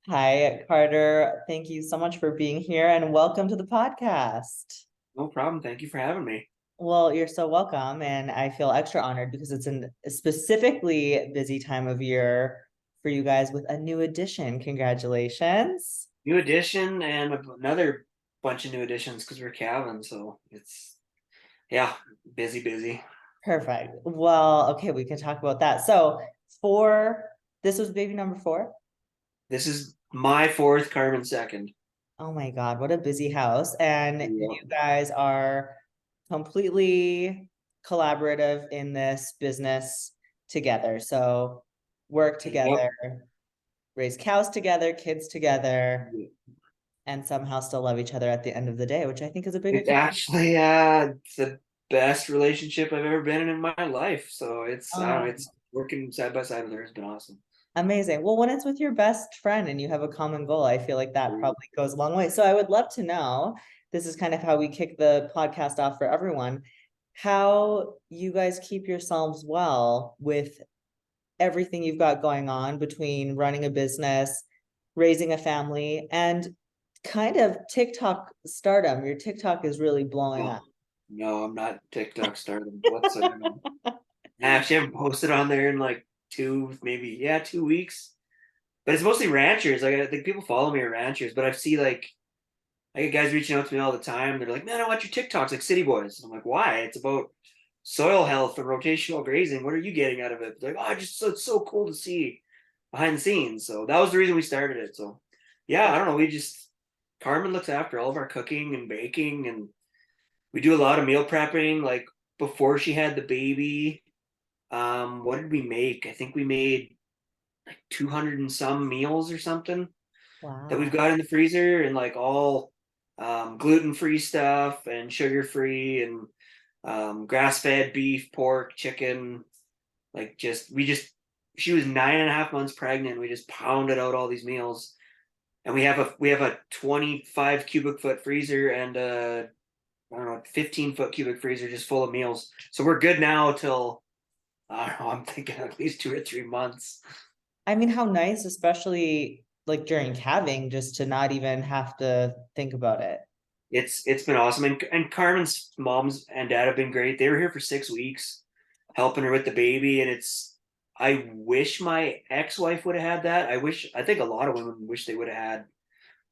Hi, Carter. Thank you so much for being here and welcome to the podcast. No problem. Thank you for having me. Well, you're so welcome, and I feel extra honored because it's a specifically busy time of year for you guys with a new edition. Congratulations. New edition and another bunch of new editions because we're Calvin. So yeah, busy. Perfect. Well, okay, we can talk about that. So, for this was baby number four. This is my fourth, Carmen second. Oh my God, what a busy house. And Yeah. you guys are completely collaborative in this business together. So work Yep. together, raise cows together, kids together, and somehow still love each other at the end of the day, which I think is a big It's accomplishment. actually the best relationship I've ever been in my life. So it's I don't know, it's working side by side with her has been awesome. Amazing. Well, when it's with your best friend and you have a common goal, I feel like that probably goes a long way. So I would love to know, this is kind of how we kick the podcast off for everyone, how you guys keep yourselves well with everything you've got going on between running a business, raising a family, and kind of TikTok stardom. Your TikTok is really blowing No, up. no, I'm not TikTok started whatsoever. I actually haven't posted on there in like maybe 2 weeks. But it's mostly ranchers. Like I think people follow me are ranchers, but I get guys reaching out to me all the time. They're like, "Man, I watch your TikToks like city boys." I'm like, "Why?" It's about soil health and rotational grazing. What are you getting out of it? They're like, "Oh, just so it's so cool to see behind the scenes." So that was the reason we started it. So yeah, I don't know. We just Carmen looks after all of our cooking and baking, and we do a lot of meal prepping. Like before she had the baby, what did we make? I think we made like 200 and some meals or something that we've Wow. got in the freezer, and like all gluten-free stuff and sugar-free and grass-fed beef, pork, chicken. Like she was 9.5 months pregnant. We just pounded out all these meals, and we have a 25 cubic foot freezer and a I don't know 15-foot cubic freezer just full of meals. So we're good now till I don't know. I'm thinking at least 2 or 3 months. I mean, how nice, especially like during calving, just to not even have to think about it. It's been awesome, and Carmen's moms and dad have been great. They were here for 6 weeks, helping her with the baby, and it's. I wish my ex-wife would have had that. I think a lot of women wish they would have had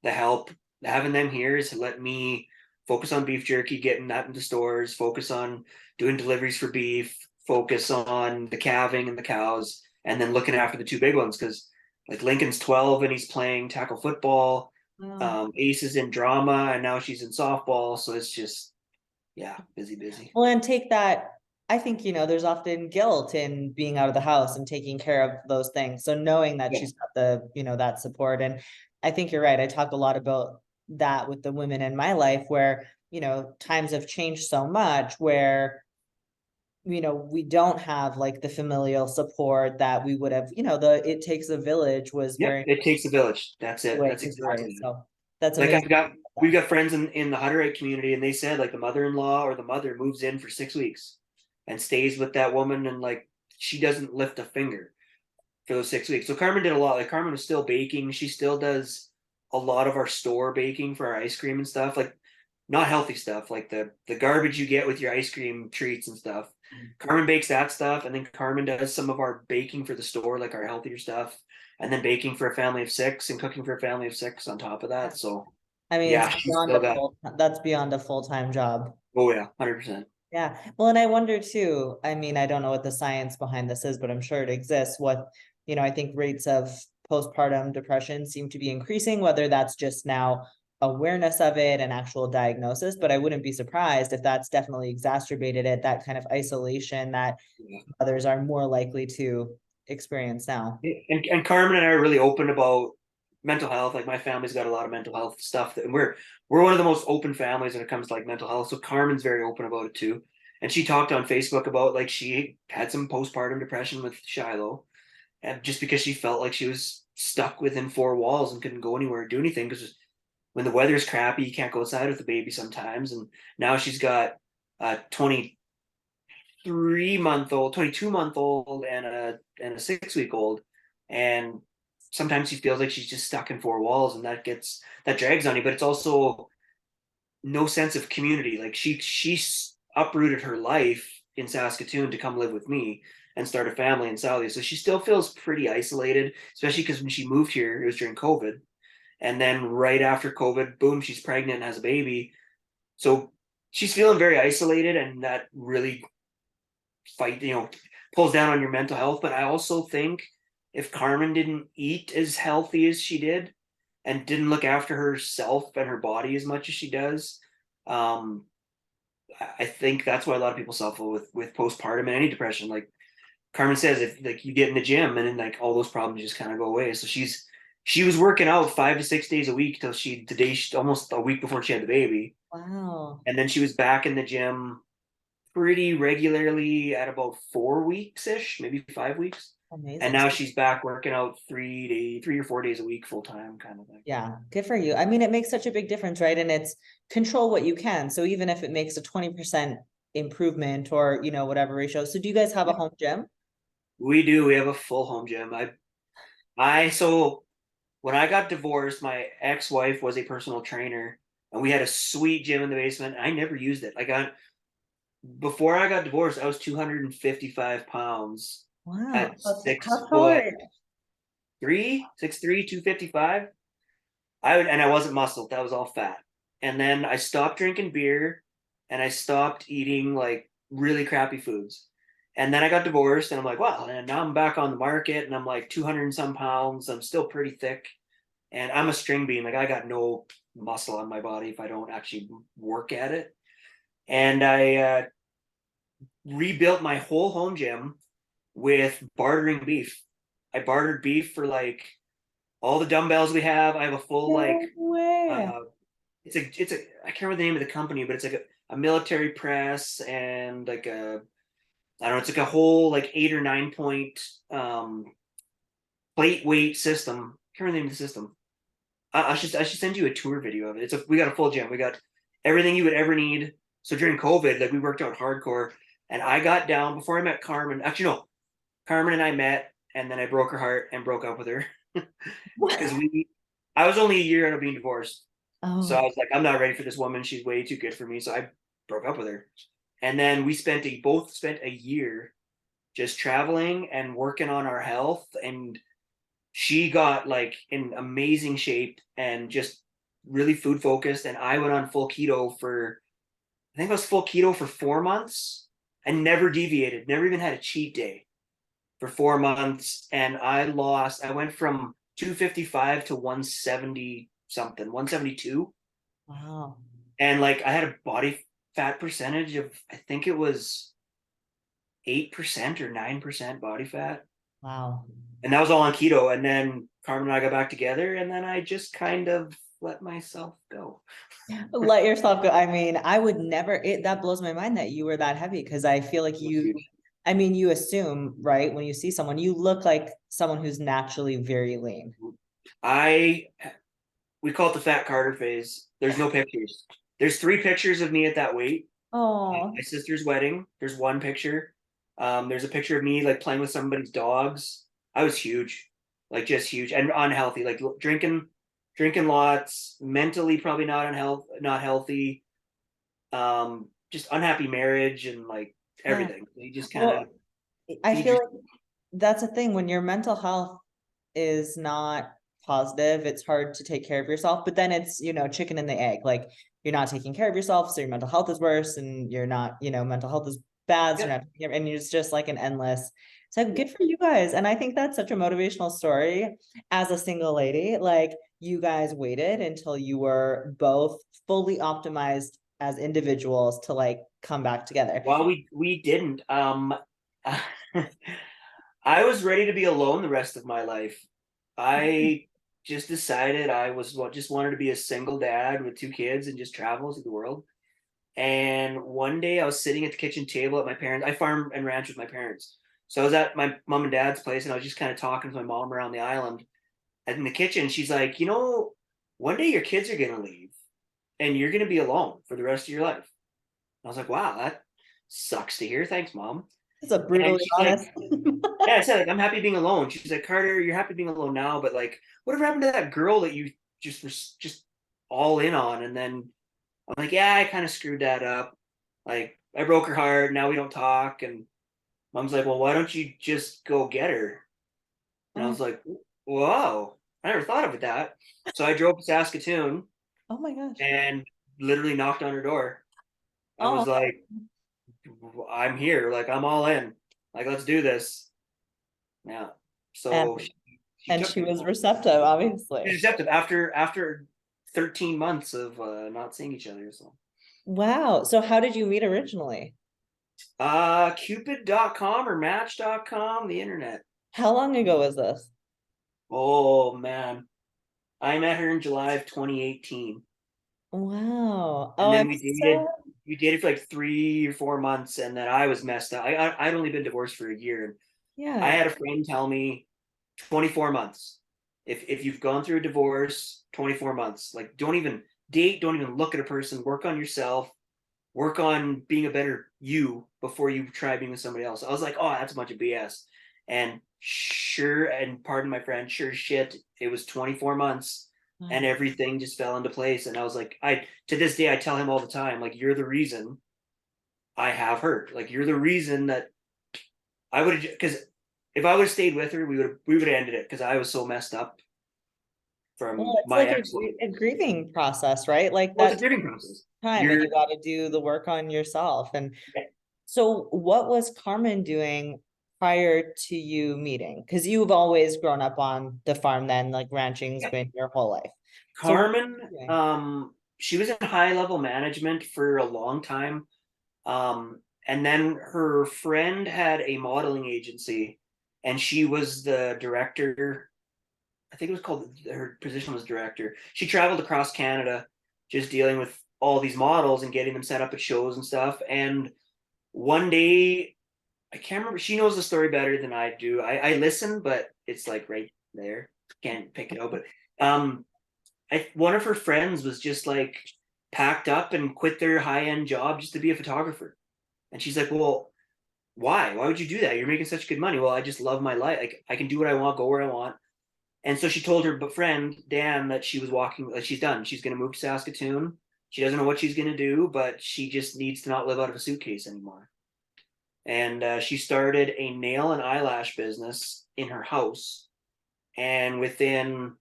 the help. Having them here has let me focus on beef jerky, getting that into stores, focus on doing deliveries for beef, focus on the calving and the cows, and then looking after the two big ones because like Lincoln's 12 and he's playing tackle football. Oh. Ace is in drama and now she's in softball, so it's just busy. Well, and take that. I think, there's often guilt in being out of the house and taking care of those things. So knowing that Yeah, she's got that support. And I think you're right. I talk a lot about that with the women in my life where, times have changed so much where, we don't have like the familial support that we would have, the it takes a village was yep. very It takes a village. That's the it. way That's to do it. exactly it. So that's Like amazing. we've got friends in the Hutterite community, and they said like the mother-in-law or the mother moves in for 6 weeks and stays with that woman, and like she doesn't lift a finger for those 6 weeks. So Carmen did a lot. Like Carmen was still baking. She still does a lot of our store baking for our ice cream and stuff. Like not healthy stuff, like the garbage you get with your ice cream treats and stuff. Carmen bakes that stuff, and then Carmen does some of our baking for the store, like our healthier stuff, and then baking for a family of six and cooking for a family of six on top of that. So I mean, yeah, it's she's beyond still a got. full, that's beyond a full-time job. Oh yeah, 100%. Yeah. Well, and I wonder too, I mean, I don't know what the science behind this is, but I'm sure it exists. I think rates of postpartum depression seem to be increasing, whether that's just now awareness of it and actual diagnosis, but I wouldn't be surprised if that's definitely exacerbated it, that kind of isolation that Yeah. others are more likely to experience now. And Carmen and I are really open about mental health. Like my family's got a lot of mental health stuff, and we're one of the most open families when it comes to like mental health. So Carmen's very open about it too. And she talked on Facebook about like she had some postpartum depression with Shiloh, and just because she felt like she was stuck within four walls and couldn't go anywhere or do anything because when the weather's crappy, you can't go outside with the baby sometimes. And now she's got a 23-month old, 22-month old, and a 6 week old, and sometimes she feels like she's just stuck in four walls, and that drags on you. But it's also no sense of community. Like she's uprooted her life in Saskatoon to come live with me and start a family in Saudi. So she still feels pretty isolated, especially because when she moved here, it was during COVID. And then right after COVID, boom, she's pregnant and has a baby. So she's feeling very isolated, and that really pulls down on your mental health. But I also think if Carmen didn't eat as healthy as she did and didn't look after herself and her body as much as she does, um, I think that's why a lot of people suffer with postpartum and any depression. Like Carmen says, if like you get in the gym and then like all those problems just kind of go away. So she was working out 5 to 6 days a week till almost a week before she had the baby, Wow. and then she was back in the gym pretty regularly at about 4 weeks ish, maybe 5 weeks. And Amazing. now she's back working out 3 or 4 days a week full time kind of thing. Yeah, good for you. I mean, it makes such a big difference, right? And it's control what you can. So even if it makes a 20% improvement or, whatever ratio. So do you guys have a home gym? We do. We have a full home gym. So when I got divorced, my ex-wife was a personal trainer, and we had a sweet gym in the basement. I never used it. Before I got divorced, I was 255 pounds Wow. at six How tall are foot you? three, 6'3", 255. And I wasn't muscled. That was all fat. And then I stopped drinking beer, and I stopped eating like really crappy foods. And then I got divorced, and I'm like, wow. And now I'm back on the market, and I'm like 200 and some pounds. I'm still pretty thick, and I'm a string bean. Like I got no muscle on my body if I don't actually work at it. And I rebuilt my whole home gym with bartering beef. I bartered beef for like all the dumbbells we have. I have a full like No way. uh, it's a I can't remember the name of the company, but it's like a military press and like a I don't know, it's like a whole like 8 or 9 point um plate weight system. I can't remember the name of the system. I should send you a tour video of it. We got a full gym. We got everything you would ever need. So during COVID, like we worked out hardcore, and I got down before I met Carmen. Actually, no, Carmen and I met, and then I broke her heart and broke up with her because I was only a year out of being divorced. So I Oh, was like, I'm not ready for this woman. She's way too good for me. So I broke up with her. And then we both spent a year just traveling and working on our health. And she got like in amazing shape and just really food focused. And I went on full keto I think I was full keto for 4 months and never deviated, never even had a cheat day for 4 months. And I went from 255 to 170 something, 172. wow. And like I had a body fat percentage of, I think it was 8% or 9% body fat. Wow. And that was all on keto. And then Carmen and I got back together, and then I just kind of let myself go. Let yourself go. I mean, I would never, that blows my mind that you were that heavy because I feel like Huge. I mean, you assume, right? When you see someone, you look like someone who's naturally very lean. I We call it the fat Carter phase. There's no pictures. There's 3 pictures of me at that weight. Oh, My sister's wedding. There's one picture. There's a picture of me like playing with somebody's dogs. I was huge, like just huge and unhealthy, like drinking lots, mentally probably not healthy. Just unhappy marriage and like yeah. everything. They just kind of Well, I feed feel your. like that's a thing when your mental health is not positive, it's hard to take care of yourself, but then it's, chicken and the egg. Like you're not taking care of yourself, so your mental health is worse, and you're not, mental health is bad, so Yeah, and it's just like an endless. So yeah. good for you guys. And I think that's such a motivational story as a single lady. Like you guys waited until you were both fully optimized as individuals to like come back together. Well, we didn't. I was ready to be alone the rest of my life. I just decided just wanted to be a single dad with 2 kids and just travel to the world. And one day I was sitting at the kitchen table at my parents. I farm and ranch with my parents. So I was at my mom and dad's place, and I was just kind of talking to my mom around the island. And in the kitchen, she's like, one day your kids are gonna leave and you're gonna be alone for the rest of your life. I was like, wow, that sucks to hear. Thanks, mom. It's a And brutally she's like, honest. yeah, I said, like, I'm happy being alone. She's like, Carter, you're happy being alone now, but like, whatever happened to that girl that you just were just all in on? And then I'm like, yeah, I kind of screwed that up. Like, I broke her heart. Now we don't talk. And mom's like, well, why don't you just go get her? And I Oh, was like, whoa, I never thought of it that. So I drove to Saskatoon oh my gosh. and literally knocked on her door. I Oh, was like, I'm here. Like, I'm all in. Like, let's do this. Yeah. and So she and took she me. was receptive, She's obviously. receptive after 13 months of not seeing each other. So Wow. So how did you meet originally? Cupid.com or Match.com, the internet. How long ago was this? Oh man. I met her in July of 2018. Wow. Oh, And I'm then so, we dated for like 3 or 4 months, and then I was messed up. I'd only been divorced for a year, and I yeah. had a friend tell me 24 months. If you've gone through a divorce, 24 months. Like, don't even date, don't even look at a person, work on yourself, work on being a better you before you try being with somebody else. I was like, oh, that's a bunch of BS. And sure, and pardon my French, sure shit, it was 24 months and Wow. everything just fell into place. And I was like, I to this day I tell him all the time, like, you're the reason I have her. Like, you're the reason that I would have, because if I would have stayed with her, we would have ended it because I was so messed up Well, from it's my like ex. a grieving process, right? Like Well, it's a that grieving process. time, and You're you got to do the work on yourself. And so, what was Carmen doing prior to you meeting? Because you've always grown up on the farm, then like ranching's been your whole life. So, what Carmen, were you doing? she was in high level management for a long time. And then her friend had a modeling agency, and she was the director. I think it was called, her position was director. She traveled across Canada just dealing with all these models and getting them set up at shows and stuff. And one day, I can't remember, she knows the story better than I do. I listen, but it's like right there. Can't pick it out. But um, one of her friends was just like packed up and quit their high end job just to be a photographer. And she's like, well, why? Why would you do that? You're making such good money. Well, I just love my life. Like, I can do what I want, go where I want. And so she told her friend Dan that she was walking, like, she's done. She's going to move to Saskatoon. She doesn't know what she's going to do, but she just needs to not live out of a suitcase anymore. And she started a nail and eyelash business in her house. And within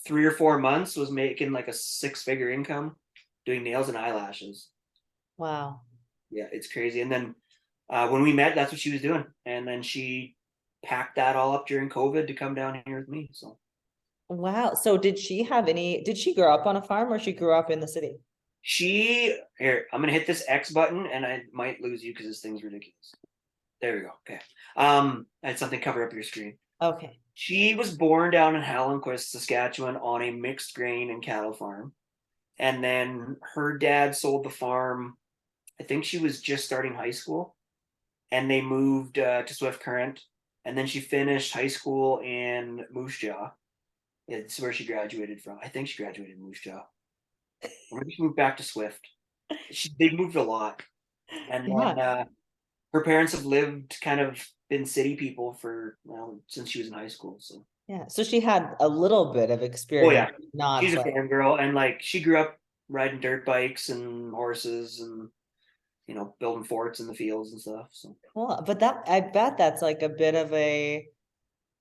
3 or 4 months, was making like a 6 figure income doing nails and eyelashes. Wow. Yeah, it's crazy. And then when we met, that's what she was doing. And then she packed that all up during COVID to come down here with me. So Wow. So, did she grow up on a farm or she grew up in the city? here, I'm gonna hit this X button and I might lose you because this thing's ridiculous. There we go. Okay. I had something cover up your screen. Okay. She was born down in Hallenquist, Saskatchewan on a mixed grain and cattle farm. And then her dad sold the farm. I think she was just starting high school, and they moved to Swift Current. And then she finished high school in Moose Jaw. It's where she graduated from. I think she graduated in Moose Jaw. Or maybe she moved back to Swift. They moved a lot. And then Yeah. her parents have lived kind of been city people for, well, since she was in high school. So, Yeah. So she had a little bit of oh experience, yeah, she's not a like, fan girl, and like she grew up riding dirt bikes and horses, and building forts in the fields and stuff. So well, but that I bet that's like a bit of a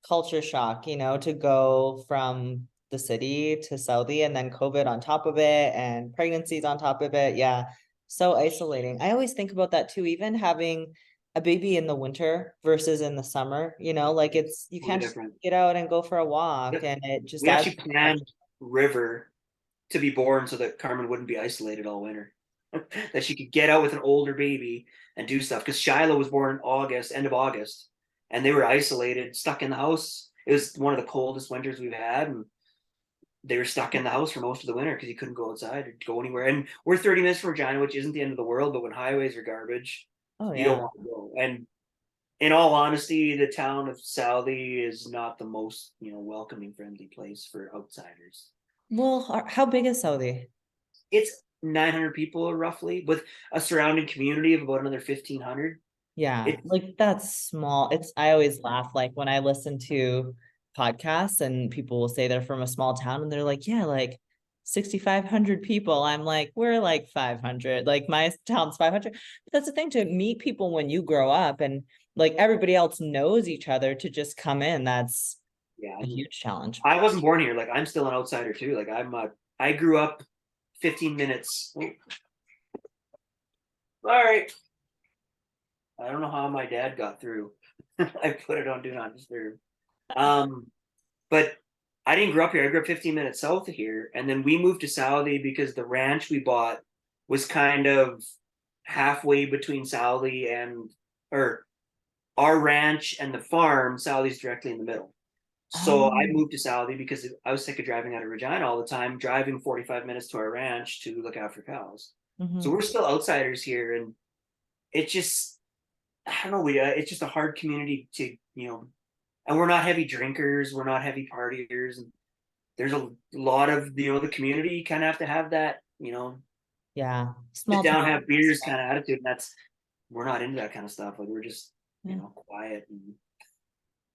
culture shock, to go from the city to Southie and then COVID on top of it and pregnancies on top of it. Yeah. So isolating. I always think about that too, even having a baby in the winter versus in the summer, like you totally can't just different. get out and go for a walk Yep. and it just We adds actually pressure. planned River to be born so that Carmen wouldn't be isolated all winter. That she could get out with an older baby and do stuff. Because Shiloh was born in August, end of August, and they were isolated, stuck in the house. It was one of the coldest winters we've had, and they were stuck in the house for most of the winter because you couldn't go outside or go anywhere. And we're 30 minutes from Regina, which isn't the end of the world, but when highways are garbage, Oh you don't yeah. want to go. And in all honesty, the town of Southie is not the most, welcoming, friendly place for outsiders. Well, how big is Saudi? It's 900 people roughly, with a surrounding community of about another 1,500. Yeah, It's like that's small. I always laugh like when I listen to podcasts and people will say they're from a small town and they're like, yeah, like 6,500 people. I'm like, we're like 500. Like my town's 500. But that's the thing, to meet people when you grow up and like everybody else knows each other, to just come in. That's yeah. a huge challenge. I wasn't born here. Like I'm still an outsider too. Like I grew up 15 minutes. All right. I don't know how my dad got through. I put it on do not disturb. Um, but I didn't grow up here. I grew up 15 minutes south of here, and then we moved to Saudi because the ranch we bought was kind of halfway between Saudi and or our ranch and the farm. Saudi's directly in the middle. So I Oh, moved to Saudi because I was sick of driving out of Regina all the time, driving 45 minutes to our ranch to look after cows. So we're mhm. still outsiders here, and it just I don't know. It's just a hard community to and we're not heavy drinkers, we're not heavy partiers, and there's a lot of the community. You kind of have to have that Yeah, sit small down, town have beers kind respect. of attitude, and that's we're not into that kind of stuff. Like we're just Yeah. quiet and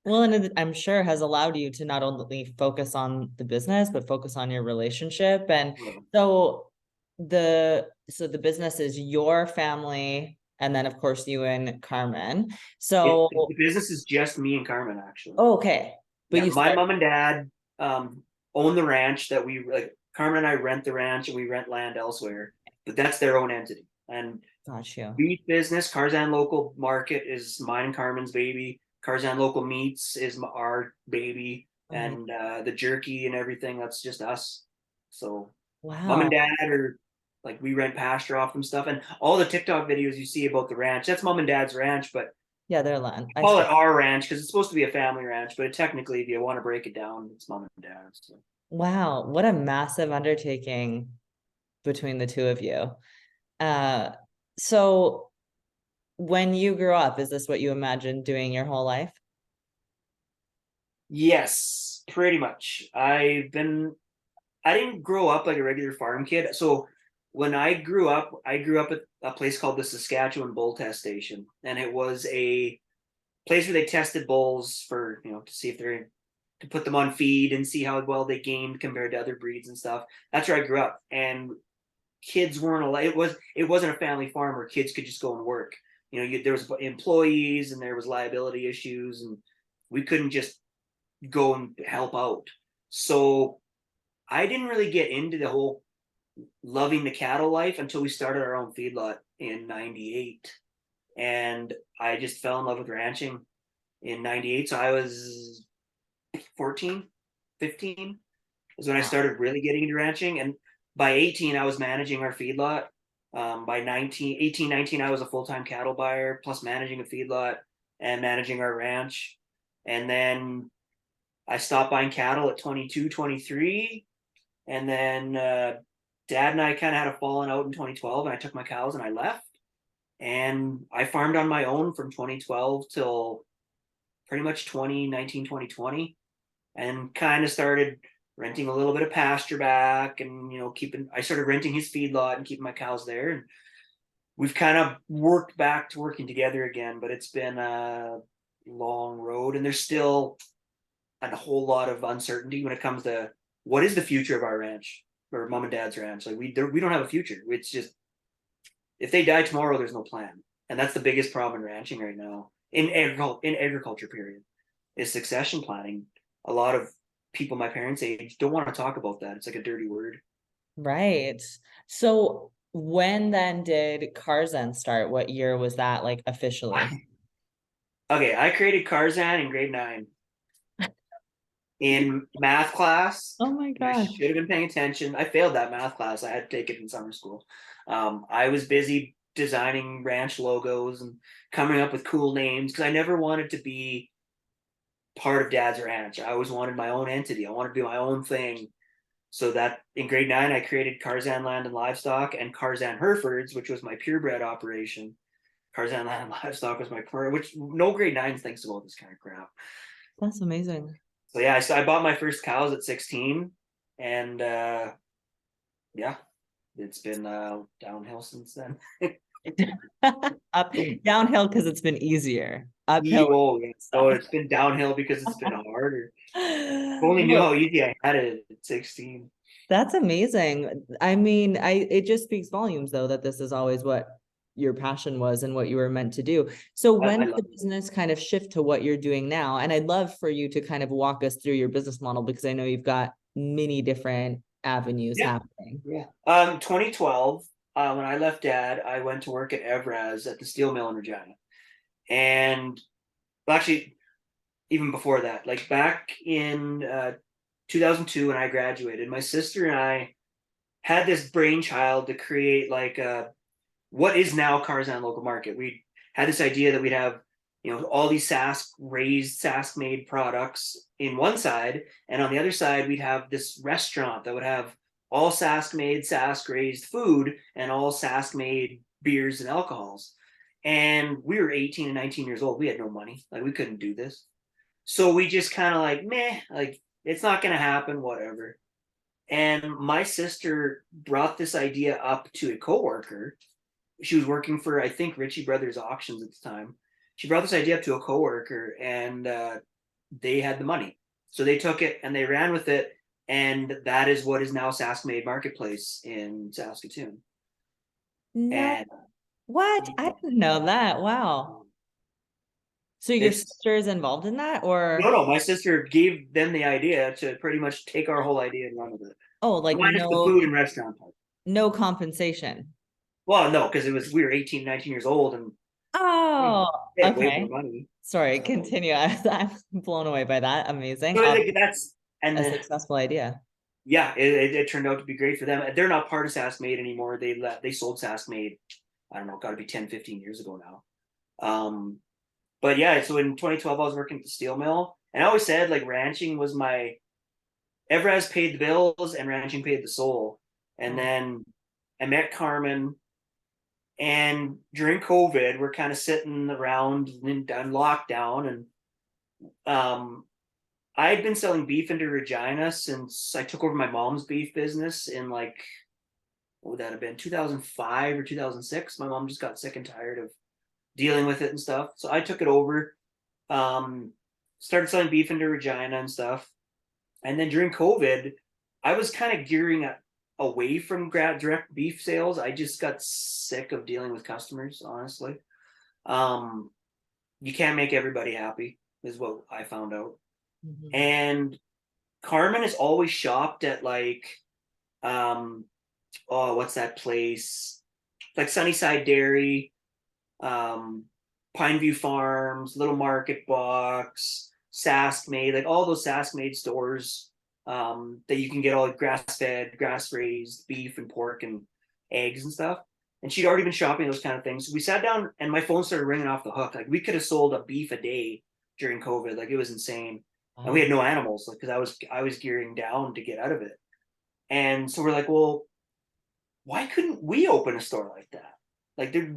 Well, and I'm sure has allowed you to not only focus on the business, but focus on your relationship. And well, so the business is your family, and then of course you and Carmen. So the business is just me and Carmen actually. okay, but Yeah, you my start. mom and dad own the ranch that we like. Carmen and I rent the ranch and we rent land elsewhere, but that's their own entity. And Got you. beef business, Carzan Local Market is mine and Carmen's baby. Carzan Local Meats is our baby, Amazing. and the jerky and everything that's just us. So mom and Wow. dad are like we rent pasture off them stuff, and all the TikTok videos you see about the ranch, that's mom and dad's ranch, but Yeah, they're land. I call it see. our ranch because it's supposed to be a family ranch, but technically, if you want to break it down, it's mom and dad's. So. Wow, what a massive undertaking between the two of you. Uh, so when you grew up, is this what you imagined doing your whole life? Yes, pretty much. I didn't grow up like a regular farm kid. So when I grew up at a place called the Saskatchewan Bull Test Station, and it was a place where they tested bulls for to see if they're to put them on feed and see how well they gained compared to other breeds and stuff. That's where I grew up, and kids weren't allowed. It wasn't a family farm where kids could just go and work. There was employees and there was liability issues, and we couldn't just go and help out. So I didn't really get into the whole loving the cattle life until we started our own feedlot in 98. And I just fell in love with ranching in 98. So I was 14, 15 is when I Wow. started really getting into ranching. And by 18, I was managing our feedlot. By 18, 19, I was a full time cattle buyer, plus managing a feedlot and managing our ranch. And then I stopped buying cattle at 22, 23. And then dad and I kind of had a falling out in 2012, and I took my cows and I left. And I farmed on my own from 2012 till pretty much 2019, 2020, and kind of started renting a little bit of pasture back and, I started renting his feedlot and keeping my cows there. And we've kind of worked back to working together again, but it's been a long road, and there's still a whole lot of uncertainty when it comes to what is the future of our ranch or mom and dad's ranch. Like we don't have a future. It's just if they die tomorrow, there's no plan, and that's the biggest problem in ranching right now in agriculture. Period is succession planning. A lot of people my parents' age don't want to talk about that. It's like a dirty word. Right. So when then did Carzan start? What year was that like officially? Okay, I created Carzan in grade 9 in math class. Oh my I God. should have been paying attention. I failed that math class. I had to take it in summer school. I was busy designing ranch logos and coming up with cool names because I never wanted to be part of Dad's ranch. I always wanted my own entity. I wanted to do my own thing. So that in grade 9, I created Carzan Land and Livestock and Carzan Herefords, which was my purebred operation. Carzan Land and Livestock was my which no grade 9 thinks about this kind of crap. That's amazing. So yeah, I bought my first cows at 16, and yeah, it's been downhill since then. Up, downhill because it's been easier. Uphill. Oh, yeah. Oh, it's been downhill because it's been harder. If only knew Well, how easy I had it at 16. that's amazing. I mean, it just speaks volumes though that this is always what your passion was and what you were meant to do. So when I did the love it. business kind of shift to what you're doing now? And I'd love for you to kind of walk us through your business model because I know you've got many different avenues Yeah. happening. Yeah. 2012, when I left dad, I went to work at Evraz at the steel mill in Regina. And well, actually, even before that, like back in 2002 when I graduated, my sister and I had this brainchild to create like what is now Carzan Local Market. We had this idea that we'd have, all these Sask raised, Sask made products in one side, and on the other side we'd have this restaurant that would have all Sask made, Sask raised food and all Sask made beers and alcohols. And we were 18 and 19 years old. We had no money. Like we couldn't do this. So we just kind of like, meh, like it's not gonna happen, whatever. And my sister brought this idea up to a coworker. She was working for, I think, Ritchie Brothers Auctions at the time. She brought this idea up to a coworker, and they had the money, so they took it and they ran with it, and that is what is now Sask Made Marketplace in Saskatoon. No, And what? I didn't know that. Wow. So your it's sister is involved in that no, or no. My sister gave them the idea to pretty much take our whole idea and run with it, oh, like minus the food and restaurant part. no compensation. Well, no, because it was we were 18, 19 years old, and Oh, they had way more okay. money. Sorry, continue. I'm blown away by that. Amazing. So like that's and A then successful idea. yeah, it turned out to be great for them. They're not part of Sask Made anymore. They sold Sask Made, I don't know, got to be 10, 15 years ago now. But yeah, so in 2012 I was working at the steel mill, and I always said like ranching was my Evraz paid the bills and ranching paid the soul. And Oh. then I met Carmen, and during COVID we're kind of sitting around in lockdown, and I had been selling beef into Regina since I took over my mom's beef business in like, what would that have been, 2005 or 2006. My mom just got sick and tired of dealing with it and stuff. So I took it over, um, started selling beef into Regina and stuff. And then during COVID, I was kind of gearing away from direct beef sales. I just got sick of dealing with customers, honestly. Um, you can't make everybody happy, is what I found out. Mhm. And Carmen has always shopped at like, um, oh, what's that place? Like Sunnyside Dairy, um, Pineview Farms, Little Market Box, Sask Made, like all those Sask Made stores, that you can get all grass fed, grass raised beef and pork and eggs and stuff. And she'd already been shopping those kind of things. So we sat down and my phone started ringing off the hook. Like we could have sold a beef a day during COVID. Like it was insane. And we Wow. had no animals, like because I was gearing down to get out of it. And so we're like, well, why couldn't we open a store like that? Like there,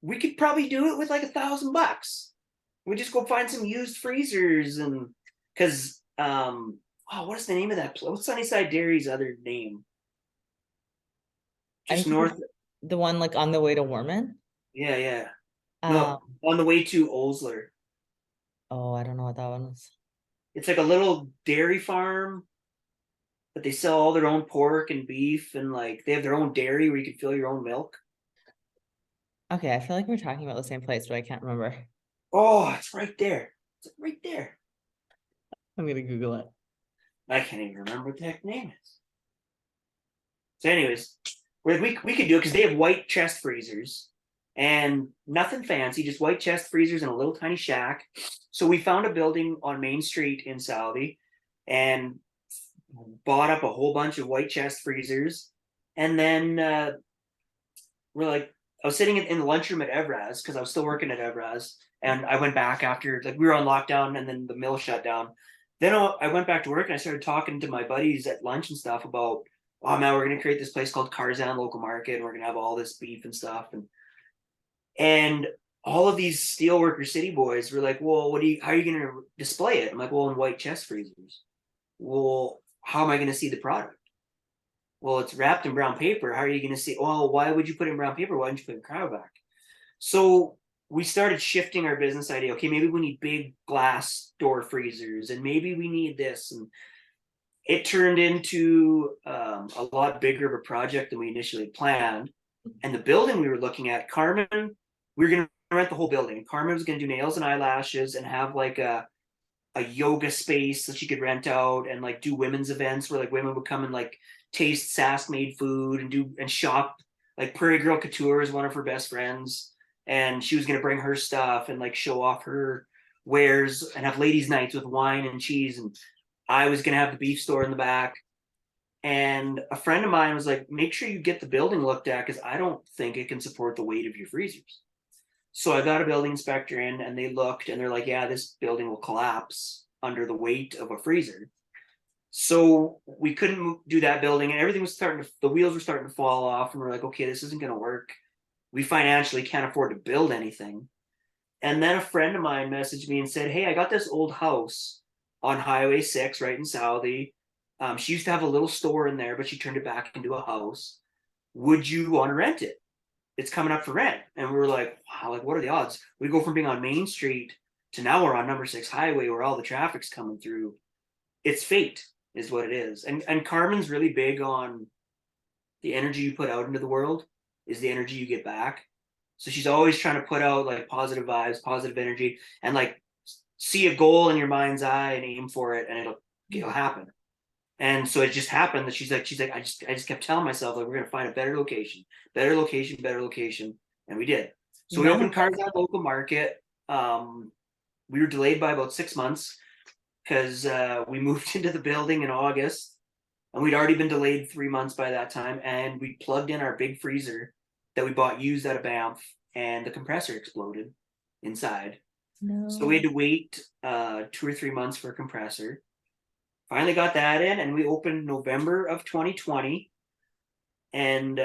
we could probably do it with like $1,000. We just go find some used freezers, and because oh, what's the name of that place? What's Sunnyside Dairy's other name? I Just think north. it's the one like on the way to Warman. Yeah, yeah. No, Um, on the way to Osler. oh, I don't know what that one is. It's like a little dairy farm, but they sell all their own pork and beef, and like they have their own dairy where you can fill your own milk. Okay, I feel like we're talking about the same place, but I can't remember. Oh, it's right there. It's right there. I'm gonna Google it. I can't even remember what the heck the name is. So, anyways, we could do it because they have white chest freezers and nothing fancy, just white chest freezers in a little tiny shack. So we found a building on Main Street in Saudi and bought up a whole bunch of white chest freezers. And then we're like, I was sitting in the lunchroom at Evraz because I was still working at Evraz, and I went back after like we were on lockdown and then the mill shut down. Then I went back to work and I started talking to my buddies at lunch and stuff about, oh man, we're gonna create this place called Carzan Local Market, and we're gonna have all this beef and stuff, and all of these steelworker city boys were like, well, how are you gonna display it? I'm like, well, in white chest freezers. Well, how am I gonna see the product? Well, it's wrapped in brown paper. How are you going to see? Well, why would you put it in brown paper? Why didn't you put it in cryovac? So we started shifting our business idea. Okay, maybe we need big glass door freezers, and maybe we need this. And it turned into a lot bigger of a project than we initially planned. And the building we were looking at, Carmen, we were going to rent the whole building. Carmen was going to do nails and eyelashes and have like a yoga space that she could rent out and like do women's events where like women would come and like taste Sask made food and do and shop. Like Prairie Girl Couture is one of her best friends, and she was going to bring her stuff and like show off her wares and have ladies' nights with wine and cheese. And I was going to have the beef store in the back. And a friend of mine was like, make sure you get the building looked at because I don't think it can support the weight of your freezers. So I got a building inspector in and they looked and they're like, yeah, this building will collapse under the weight of a freezer. So we couldn't do that building and everything was starting to, the wheels were starting to fall off. And we're like, okay, this isn't going to work. We financially can't afford to build anything. And then a friend of mine messaged me and said, hey, I got this old house on Highway 6 right in Southie. She used to have a little store in there, but she turned it back into a house. Would you want to rent it? It's coming up for rent. And we were like, wow, like what are the odds? We go from being on Main Street to now we're on number 6 highway where all the traffic's coming through. It's fate is what it is. And Carmen's really big on the energy you put out into the world is the energy you get back. So she's always trying to put out like positive vibes, positive energy, and like see a goal in your mind's eye and aim for it, and it'll happen. And so it just happened that she's like, I just kept telling myself like we're gonna find a better location, better location, better location, and we did. So we Nice. opened Carzan Local Market. We were delayed by about 6 months because we moved into the building in August, and we'd already been delayed 3 months by that time. And we plugged in our big freezer that we bought used out of Banff, and the compressor exploded inside. So we No. had to wait 2 or 3 months for a compressor. Finally got that in, and we opened November of 2020, and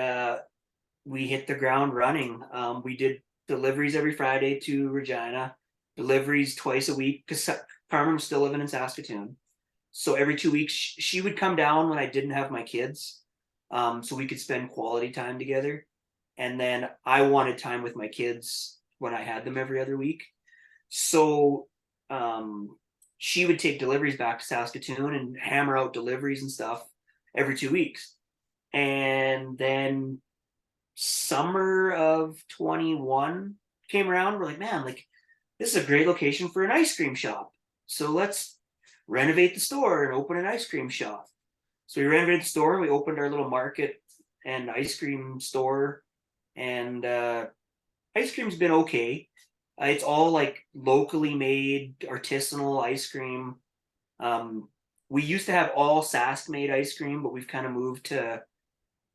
we hit the ground running. We did deliveries every Friday to Regina, deliveries twice a week because Carmen was still living in Saskatoon. So every 2 weeks, she would come down when I didn't have my kids, so we could spend quality time together. And then I wanted time with my kids when I had them every other week. So she would take deliveries back to Saskatoon and hammer out deliveries and stuff every 2 weeks. And then summer of 21 came around. We're like, man, like this is a great location for an ice cream shop. So let's renovate the store and open an ice cream shop. So we renovated the store and we opened our little market and ice cream store. And ice cream's been okay. It's all like locally made artisanal ice cream. Um, we used to have all Sask made ice cream, but we've kind of moved to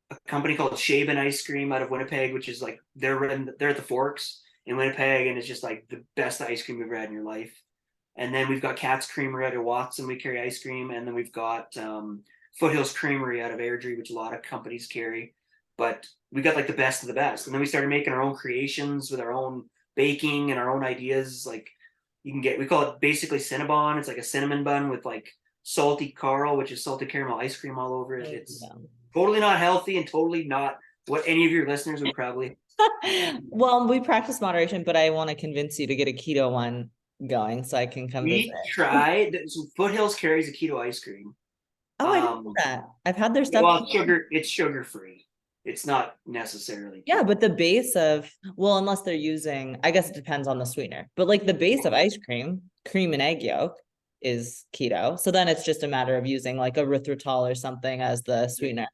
a company called Shaben Ice Cream out of Winnipeg, which is like they're at the Forks in Winnipeg, and it's just like the best ice cream you've ever had in your life. And then we've got Cat's Creamery out of Watson. We carry ice cream, and then we've got Foothills Creamery out of Airdrie, which a lot of companies carry. But we got like the best of the best, and then we started making our own creations with our own baking and our own ideas. Like you can get, we call it basically Cinnabon. It's like a cinnamon bun with like salty Carl, which is salted caramel ice cream all over it. It's totally not healthy and totally not what any of your listeners would probably. Well, we practice moderation, but I want to convince you to get a keto one going so I can come visit. We tried. So Foothills carries a keto ice cream. Oh, I didn't know that. I've had their stuff. Well, it's sugar free. It's not necessarily. Yeah, but the base of, well, unless they're using, I guess it depends on the sweetener, but like the base of ice cream, cream and egg yolk is keto. So then it's just a matter of using like erythritol or something as the sweetener.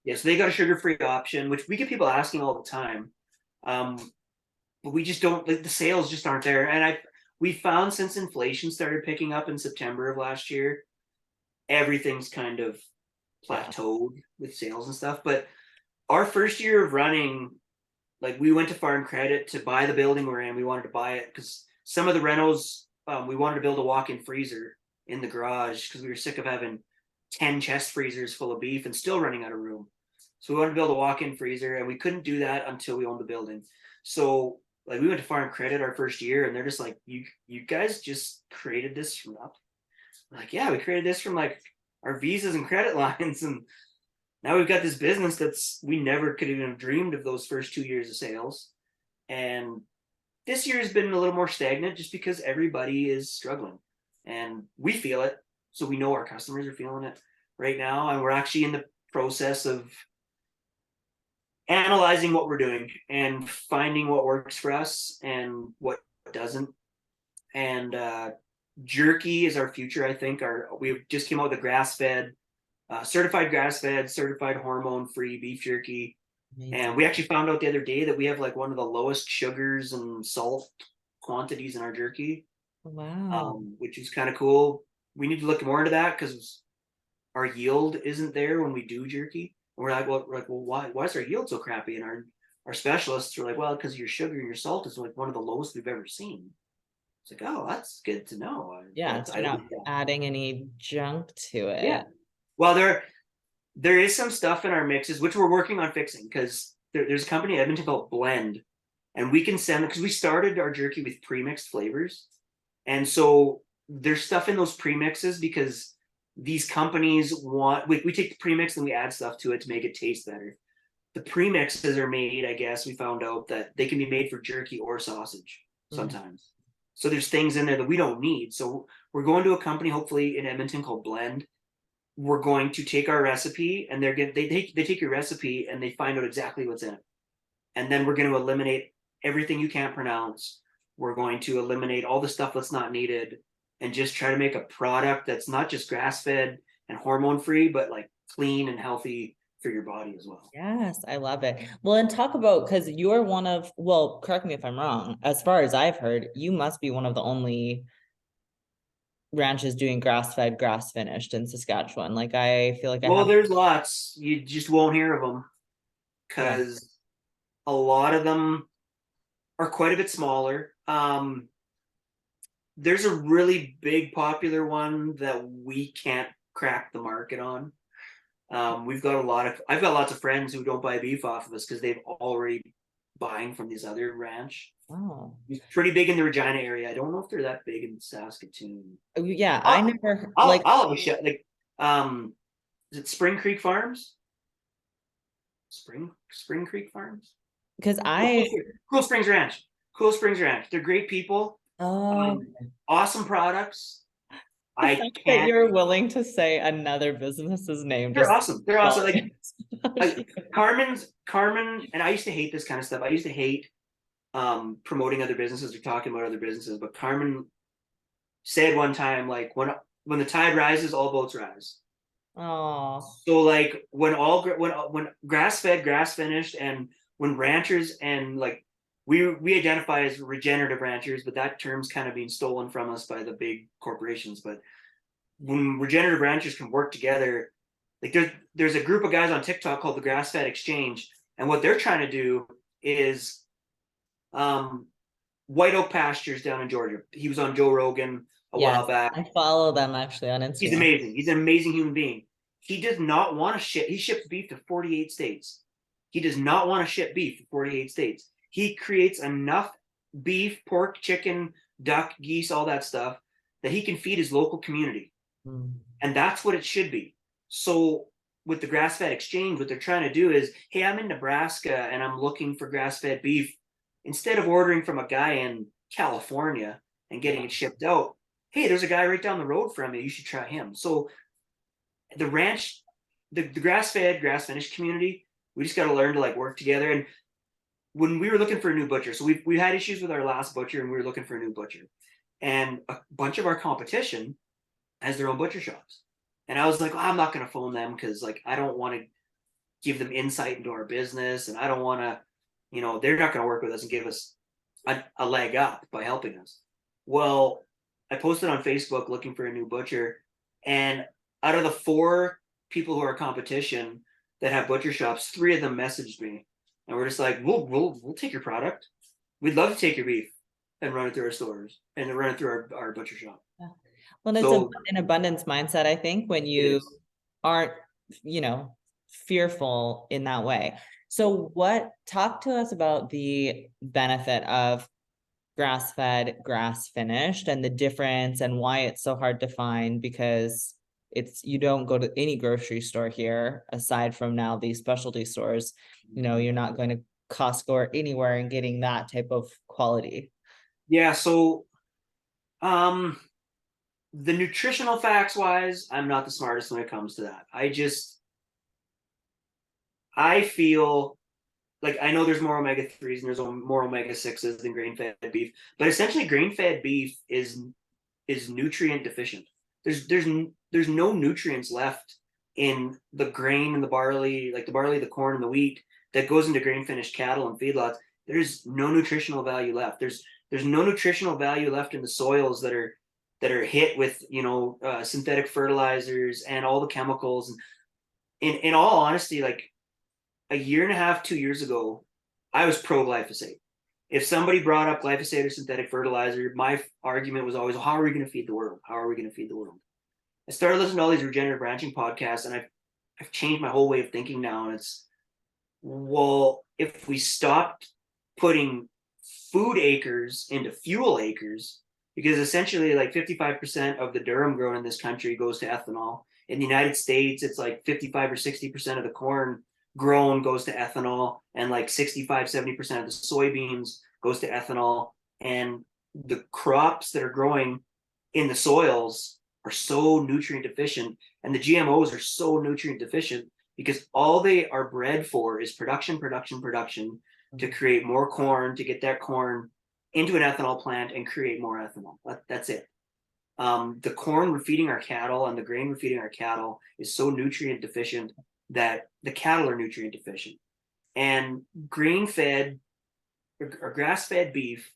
Yeah, so they got a sugar-free option, which we get people asking all the time. But we just don't, like, the sales just aren't there. And we found since inflation started picking up in September of last year, everything's kind of plateaued with sales and stuff. But our first year of running, like we went to Farm Credit to buy the building we're in. We wanted to buy it because some of the renos, we wanted to build a walk-in freezer in the garage because we were sick of having 10 chest freezers full of beef and still running out of room. So we wanted to build a walk-in freezer, and we couldn't do that until we owned the building. So like we went to Farm Credit our first year, and they're just like, you guys just created this from nothing. Like, yeah, we created this from like our visas and credit lines, and now we've got this business that's we never could even have dreamed of those first 2 years of sales. And this year has been a little more stagnant just because everybody is struggling, and we feel it. So we know our customers are feeling it right now, and we're actually in the process of analyzing what we're doing and finding what works for us and what doesn't. And jerky is our future. I think we just came out with a certified certified hormone-free beef jerky. And Amazing. we actually found out the other day that we have like one of the lowest sugars and salt quantities in our jerky, Wow. which is kind of cool. We need to look more into that because our yield isn't there when we do jerky. And we're like, well, why is our yield so crappy? And our specialists were like, well, because your sugar and your salt is like one of the lowest we've ever seen. It's like, oh, that's good to know. Yeah, so I you're didn't. not adding any junk to Yeah. it. Well, there is some stuff in our mixes which we're working on fixing because there's a company in Edmonton called Blend, and we can send because we started our jerky with pre-mixed flavors, and so there's stuff in those premixes because these companies we take the premix and we add stuff to it to make it taste better. The premixes are made, I guess we found out that they can be made for jerky or sausage Mm. sometimes. So there's things in there that we don't need. So we're going to a company hopefully in Edmonton called Blend. We're going to take our recipe, and they take your recipe and they find out exactly what's in it. And then we're going to eliminate everything you can't pronounce. We're going to eliminate all the stuff that's not needed and just try to make a product that's not just grass fed and hormone free, but like clean and healthy for your body as well. Yes, I love it. Well, and talk about, because you're one of, well, correct me if I'm wrong, as far as I've heard, you must be one of the only ranches doing grass-fed, grass-finished in Saskatchewan. Like I feel like I Well, have, there's lots. You just won't hear of them yeah. because a lot of them are quite a bit smaller. There's a really big popular one that we can't crack the market on. I've got lots of friends who don't buy beef off of us because they've already buying from this other ranch. Oh. He's pretty big in the Regina area. I don't know if they're that big in Saskatoon. Oh, yeah, I I'll never I'll like, I'll always shut like is it Spring Creek Farms? Spring Creek Farms? because Oh, I, Cool Springs Ranch. Cool Springs Ranch. They're great people. oh, Um, awesome products. the I fact that can't. you're willing to say another business's name They're just awesome. They're awesome. volumes. Carmen, and I used to hate this kind of stuff. I used to hate promoting other businesses or talking about other businesses. But Carmen said one time, like when the tide rises, all boats rise. Oh, So like when grass fed, grass finished, and when ranchers and like we identify as regenerative ranchers, but that term's kind of being stolen from us by the big corporations. But when regenerative ranchers can work together, like there's a group of guys on TikTok called the Grass Fed Exchange, and what they're trying to do is um, white oak pastures down in Georgia. He was on Joe Rogan a yes, while back. I follow them actually on He's Instagram. amazing. He's an amazing human being. He does not want to ship. He ships beef to 48 states. He does not want to ship beef to 48 states. He creates enough beef, pork, chicken, duck, geese, all that stuff that he can feed his local community. Mm. And that's what it should be. So with the grass-fed exchange, what they're trying to do is, hey, I'm in Nebraska and I'm looking for grass-fed beef. Instead of ordering from a guy in California and getting Yeah. it shipped out, hey, there's a guy right down the road from you. You should try him. So the ranch, the grass-fed, grass-finished community, we just got to learn to like work together. And when we were looking for a new butcher, so we had issues with our last butcher and we were looking for a new butcher. And a bunch of our competition has their own butcher shops. And I was like, well, I'm not going to phone them because like I don't want to give them insight into our business, and I don't want to, they're not going to work with us and give us a leg up by helping us. Well, I posted on Facebook looking for a new butcher, and out of the 4 people who are competition that have butcher shops, 3 of them messaged me, and we're just like, we'll take your product. We'd love to take your beef and run it through our stores and run it through our butcher shop. Yeah. Well, it's So an abundance mindset, I think, when it you is. aren't, fearful in that way. So talk to us about the benefit of grass-fed, grass-finished and the difference and why it's so hard to find, because you don't go to any grocery store here aside from now these specialty stores. You're not going to Costco or anywhere and getting that type of quality? Yeah, so the nutritional facts wise, I'm not the smartest when it comes to that. I feel like I know there's more omega 3s and there's more omega 6s than grain fed beef, but essentially grain fed beef is nutrient deficient. There's no nutrients left in the grain and the barley, like the barley, the corn, and the wheat that goes into grain finished cattle and feedlots. There's no nutritional value left. There's no nutritional value left in the soils that are hit with synthetic fertilizers and all the chemicals. And in all honesty, like a year and a half, 2 years ago, I was pro glyphosate. If somebody brought up glyphosate or synthetic fertilizer, my argument was always, well, how are we going to feed the world? How are we going to feed the world? I started listening to all these regenerative ranching podcasts, and I've changed my whole way of thinking now. And it's, well, if we stopped putting food acres into fuel acres, because essentially like 55% of the durum grown in this country goes to ethanol. In the United States, it's like 55 or 60% of the corn grown goes to ethanol, and like 65-70% of the soybeans goes to ethanol. And the crops that are growing in the soils are so nutrient deficient, and the GMOs are so nutrient deficient because all they are bred for is production to create more corn, to get that corn into an ethanol plant and create more ethanol. That's it. The corn we're feeding our cattle and the grain we're feeding our cattle is so nutrient deficient that the cattle are nutrient deficient. And grain fed or grass fed beef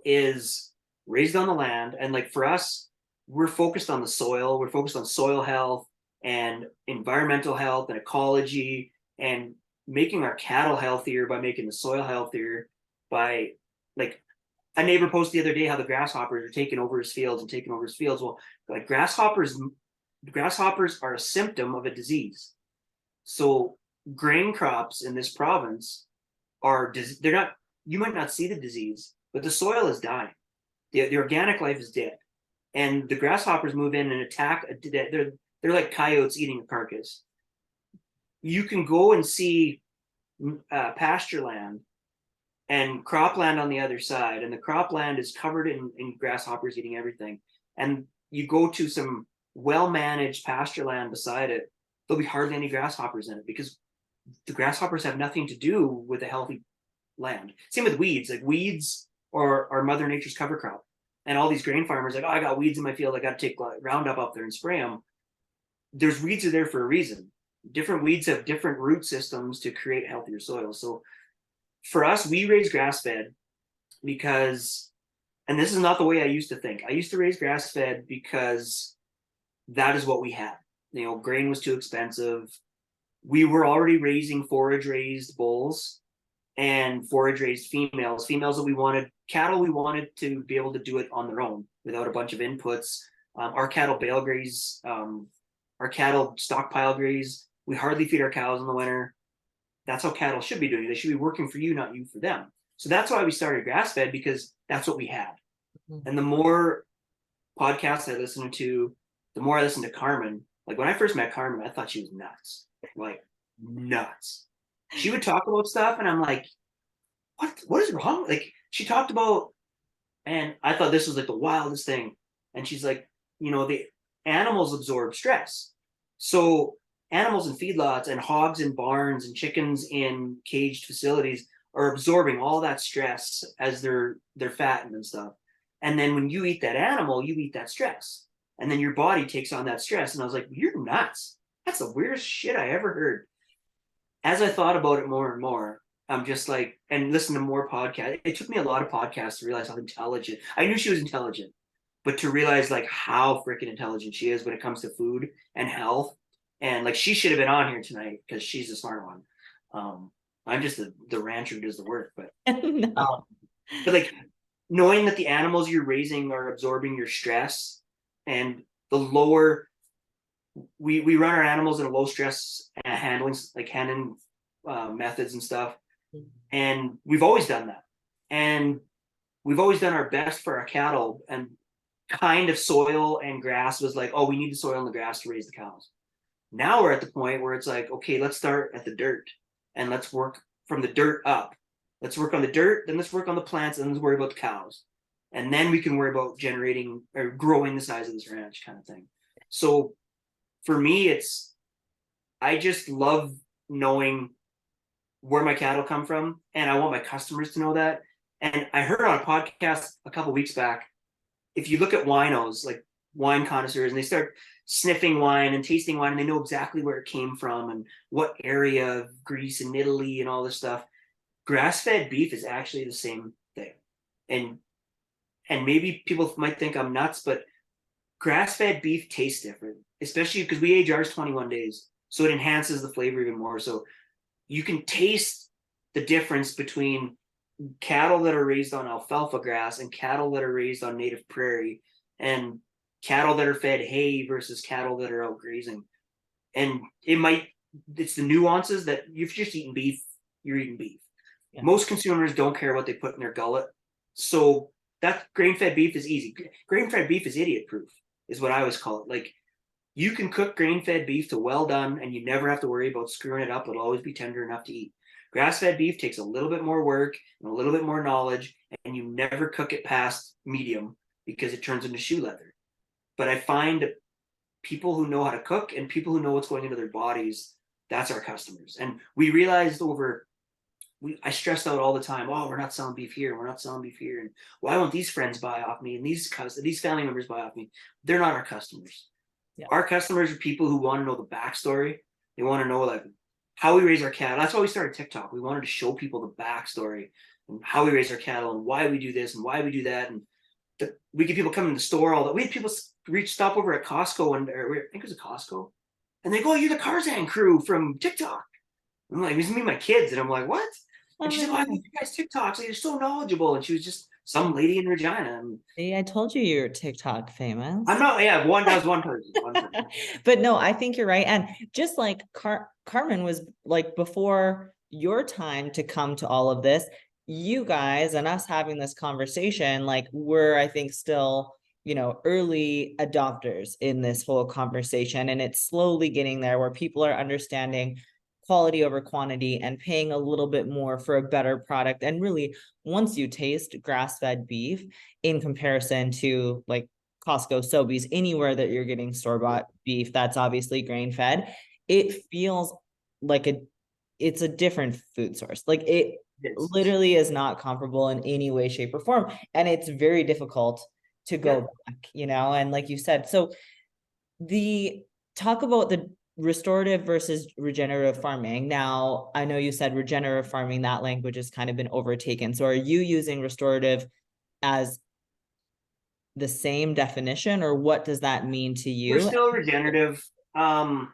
is raised on the land. And like for us, we're focused on the soil, we're focused on soil health and environmental health and ecology, and making our cattle healthier by making the soil healthier. By like a neighbor posted the other day how the grasshoppers are taking over his fields and taking over his fields. Well, like grasshoppers are a symptom of a disease. So grain crops in this province they're not, you might not see the disease, but the soil is dying. The organic life is dead. And the grasshoppers move in and attack. They're like coyotes eating a carcass. You can go and see pasture land and cropland on the other side, and the cropland is covered in grasshoppers eating everything. And you go to some well-managed pasture land beside it, there'll be hardly any grasshoppers in it because the grasshoppers have nothing to do with a healthy land. Same with weeds. Like weeds are Mother Nature's cover crop. And all these grain farmers like, oh, I got weeds in my field, I got to take Roundup up there and spray them. There's weeds are there for a reason. Different weeds have different root systems to create healthier soil. So for us, we raise grass fed because, and this is not the way I used to think. I used to raise grass fed because that is what we had. Grain was too expensive. We were already raising forage raised bulls and forage raised females that we wanted. Cattle, we wanted to be able to do it on their own without a bunch of inputs. Our cattle bale graze, our cattle stockpile graze. We hardly feed our cows in the winter. That's how cattle should be doing. They should be working for you, not you for them. So that's why we started grass fed, because that's what we had. Mm-hmm. And the more podcasts I listened to, the more I listened to Carmen. Like when I first met Carmen, I thought she was nuts. Like nuts. She would talk about stuff and I'm like, what is wrong? Like she talked about, and I thought this was like the wildest thing. And she's like, the animals absorb stress. So animals in feedlots and hogs in barns and chickens in caged facilities are absorbing all that stress as they're fattened and stuff. And then when you eat that animal, you eat that stress. And then your body takes on that stress. And I was like, you're nuts. That's the weirdest shit I ever heard. As I thought about it more and more, I'm just like, and listen to more podcasts. It took me a lot of podcasts to realize how intelligent. I knew she was intelligent, but to realize like how freaking intelligent she is when it comes to food and health. And like she should have been on here tonight because she's the smart one. I'm just the rancher who does the work, but no. But like knowing that the animals you're raising are absorbing your stress, and the lower we run our animals in a low stress handling methods and stuff, and we've always done that, and we've always done our best for our cattle. And kind of soil and grass was like, oh, we need the soil and the grass to raise the cows. Now we're at the point where it's like, okay, let's start at the dirt and let's work from the dirt up. Let's work on the dirt, then let's work on the plants, and let's worry about the cows. And then we can worry about generating or growing the size of this ranch kind of thing. So for me, I just love knowing where my cattle come from, and I want my customers to know that. And I heard on a podcast a couple weeks back, if you look at winos, like wine connoisseurs, and they start sniffing wine and tasting wine, and they know exactly where it came from and what area of Greece and Italy and all this stuff. Grass-fed beef is actually the same thing. And maybe people might think I'm nuts, but grass-fed beef tastes different, especially because we age ours 21 days. So it enhances the flavor even more. So you can taste the difference between cattle that are raised on alfalfa grass and cattle that are raised on native prairie, and cattle that are fed hay versus cattle that are out grazing. And it's the nuances that you've just eaten beef, you're eating beef. Yeah. Most consumers don't care what they put in their gullet. So that grain-fed beef is easy. Grain-fed beef is idiot-proof, is what I always call it. Like, you can cook grain-fed beef to well done, and you never have to worry about screwing it up. It'll always be tender enough to eat. Grass-fed beef takes a little bit more work and a little bit more knowledge, and you never cook it past medium because it turns into shoe leather. But I find people who know how to cook and people who know what's going into their bodies, that's our customers. And we realized I stressed out all the time, oh, we're not selling beef here, we're not selling beef here, and why won't these friends buy off me, and these family members buy off me? They're not our customers. Yeah. Our customers are people who want to know the backstory. They want to know like how we raise our cattle. That's why we started TikTok. We wanted to show people the backstory and how we raise our cattle and why we do this and why we do that. And we get people come in the store all that. We had people stop over at Costco, and I think it was a Costco, and they go, "Oh, you're the Carzan crew from TikTok." I'm like, "It was me and my kids," and I'm like, "What?" And she's like, "Oh, I think you guys TikTok, so you're so knowledgeable." And she was just some lady in Regina. And see, I told you you're TikTok famous. I'm not. Yeah, one person. But no, I think you're right. And just like Carmen was like before your time to come to all of this, you guys and us having this conversation, like we're, I think, still, early adopters in this whole conversation. And it's slowly getting there where people are understanding quality over quantity and paying a little bit more for a better product. And really, once you taste grass-fed beef in comparison to like Costco, Sobeys, anywhere that you're getting store-bought beef that's obviously grain-fed, it feels like it's a different food source. Like it literally is not comparable in any way, shape, or form. And it's very difficult to go back, and like you said, so talk about the restorative versus regenerative farming. Now, I know you said regenerative farming, that language has kind of been overtaken. So are you using restorative as the same definition, or what does that mean to you? We're still regenerative. I'm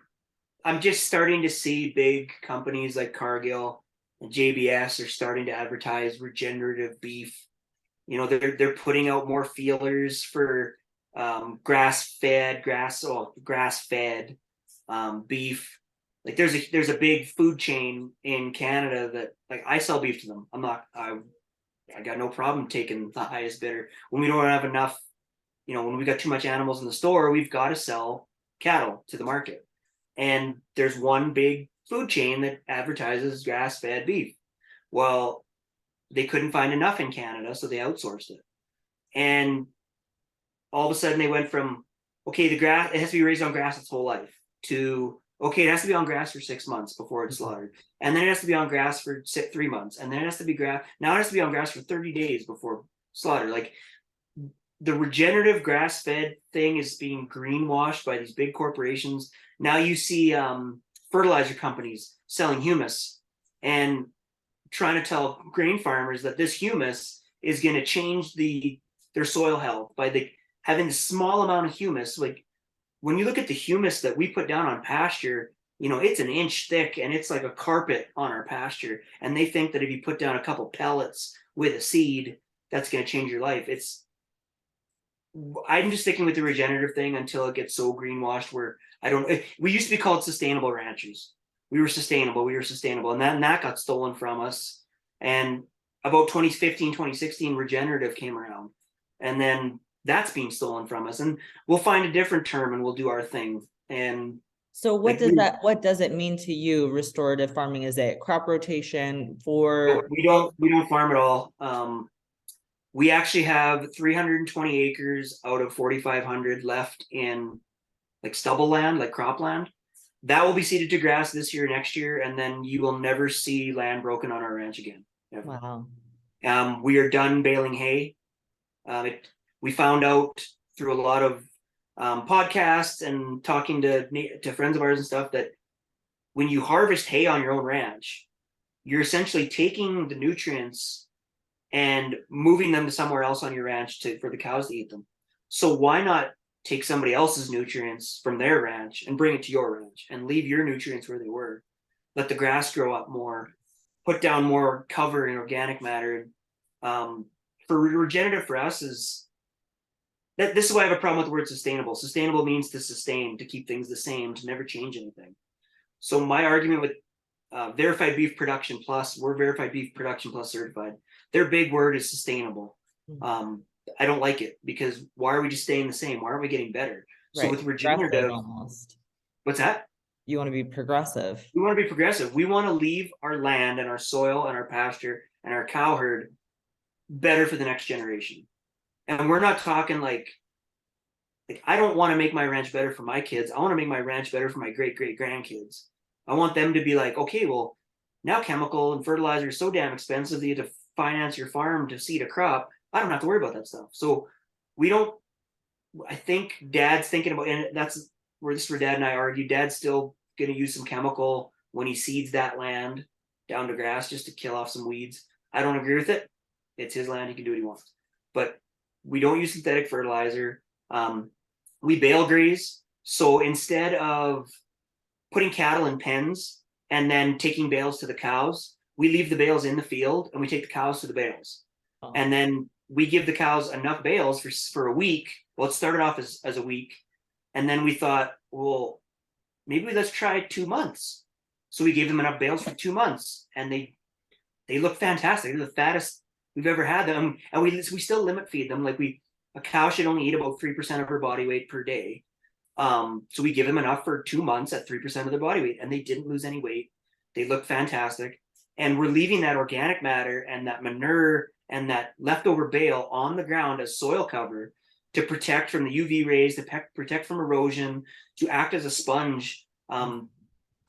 just starting to see big companies like Cargill and JBS are starting to advertise regenerative beef. They're putting out more feelers for grass-fed beef. Like there's a big food chain in Canada that, like, I sell beef to them. I got no problem taking the highest bidder when we don't have enough. When we got too much animals in the store, we've got to sell cattle to the market. And there's one big food chain that advertises grass-fed beef. Well, they couldn't find enough in Canada, so they outsourced it. And all of a sudden they went from, okay, the grass, it has to be raised on grass its whole life, to, okay, it has to be on grass for 6 months before it's slaughtered. And then it has to be on grass for 3 months. And then it has to be now it has to be on grass for 30 days before slaughter. Like, the regenerative grass-fed thing is being greenwashed by these big corporations. Now you see fertilizer companies selling humus and trying to tell grain farmers that this humus is going to change their soil health by having a small amount of humus. Like, when you look at the humus that we put down on pasture, it's an inch thick and it's like a carpet on our pasture. And they think that if you put down a couple pellets with a seed, that's going to change your life. I'm just sticking with the regenerative thing until it gets so greenwashed where we used to be called sustainable ranchers. We were sustainable. And that got stolen from us. And about 2015, 2016, regenerative came around. And then that's being stolen from us. And we'll find a different term and we'll do our thing. And So Like what does it mean to you, restorative farming? Is it crop rotation so for? we don't farm at all. We actually have 320 acres out of 4,500 left in like stubble land, like cropland. That will be seeded to grass this year, next year, and then you will never see land broken on our ranch again, ever. Wow. We are done baling hay. We found out through a lot of podcasts and talking to friends of ours and stuff that when you harvest hay on your own ranch, you're essentially taking the nutrients and moving them to somewhere else on your ranch for the cows to eat them. So why not take somebody else's nutrients from their ranch and bring it to your ranch and leave your nutrients where they were? Let the grass grow up more, put down more cover and organic matter. Um, for regenerative for us is that this is why I have a problem with the word sustainable. Sustainable means to sustain, to keep things the same, to never change anything. So my argument with Verified Beef Production Plus, we're Verified Beef Production Plus certified. Their big word is sustainable. Um, I don't like it because why are we just staying the same? Why aren't we getting better? So Right. with Progressive regenerative, almost. what's that? You want to be progressive. We want to be progressive. We want to leave our land and our soil and our pasture and our cow herd better for the next generation. And we're not talking like I don't want to make my ranch better for my kids. I want to make my ranch better for my great grandkids. I want them to be like, okay, well, now chemical and fertilizer is so damn expensive that you have to finance your farm to seed a crop. I don't have to worry about that stuff. So we don't. I think Dad's thinking about, and that's where this is where Dad and I argue. Dad's still going to use some chemical when he seeds that land down to grass just to kill off some weeds. I don't agree with it. It's his land; he can do what he wants. But we don't use synthetic fertilizer. We bale graze. So instead of putting cattle in pens and then taking bales to the cows, we leave the bales in the field and we take the cows to the bales. Oh. And then we give the cows enough bales for a week. Well, it started off as a week. And then we thought, well, maybe let's try 2 months. So we gave them enough bales for 2 months and they look fantastic. They're the fattest we've ever had them. And we still limit feed them. Like a cow should only eat about 3% of her body weight per day. So we give them enough for 2 months at 3% of their body weight, and they didn't lose any weight. They look fantastic. And we're leaving that organic matter and that manure and that leftover bale on the ground as soil cover to protect from the UV rays, to protect from erosion, to act as a sponge. When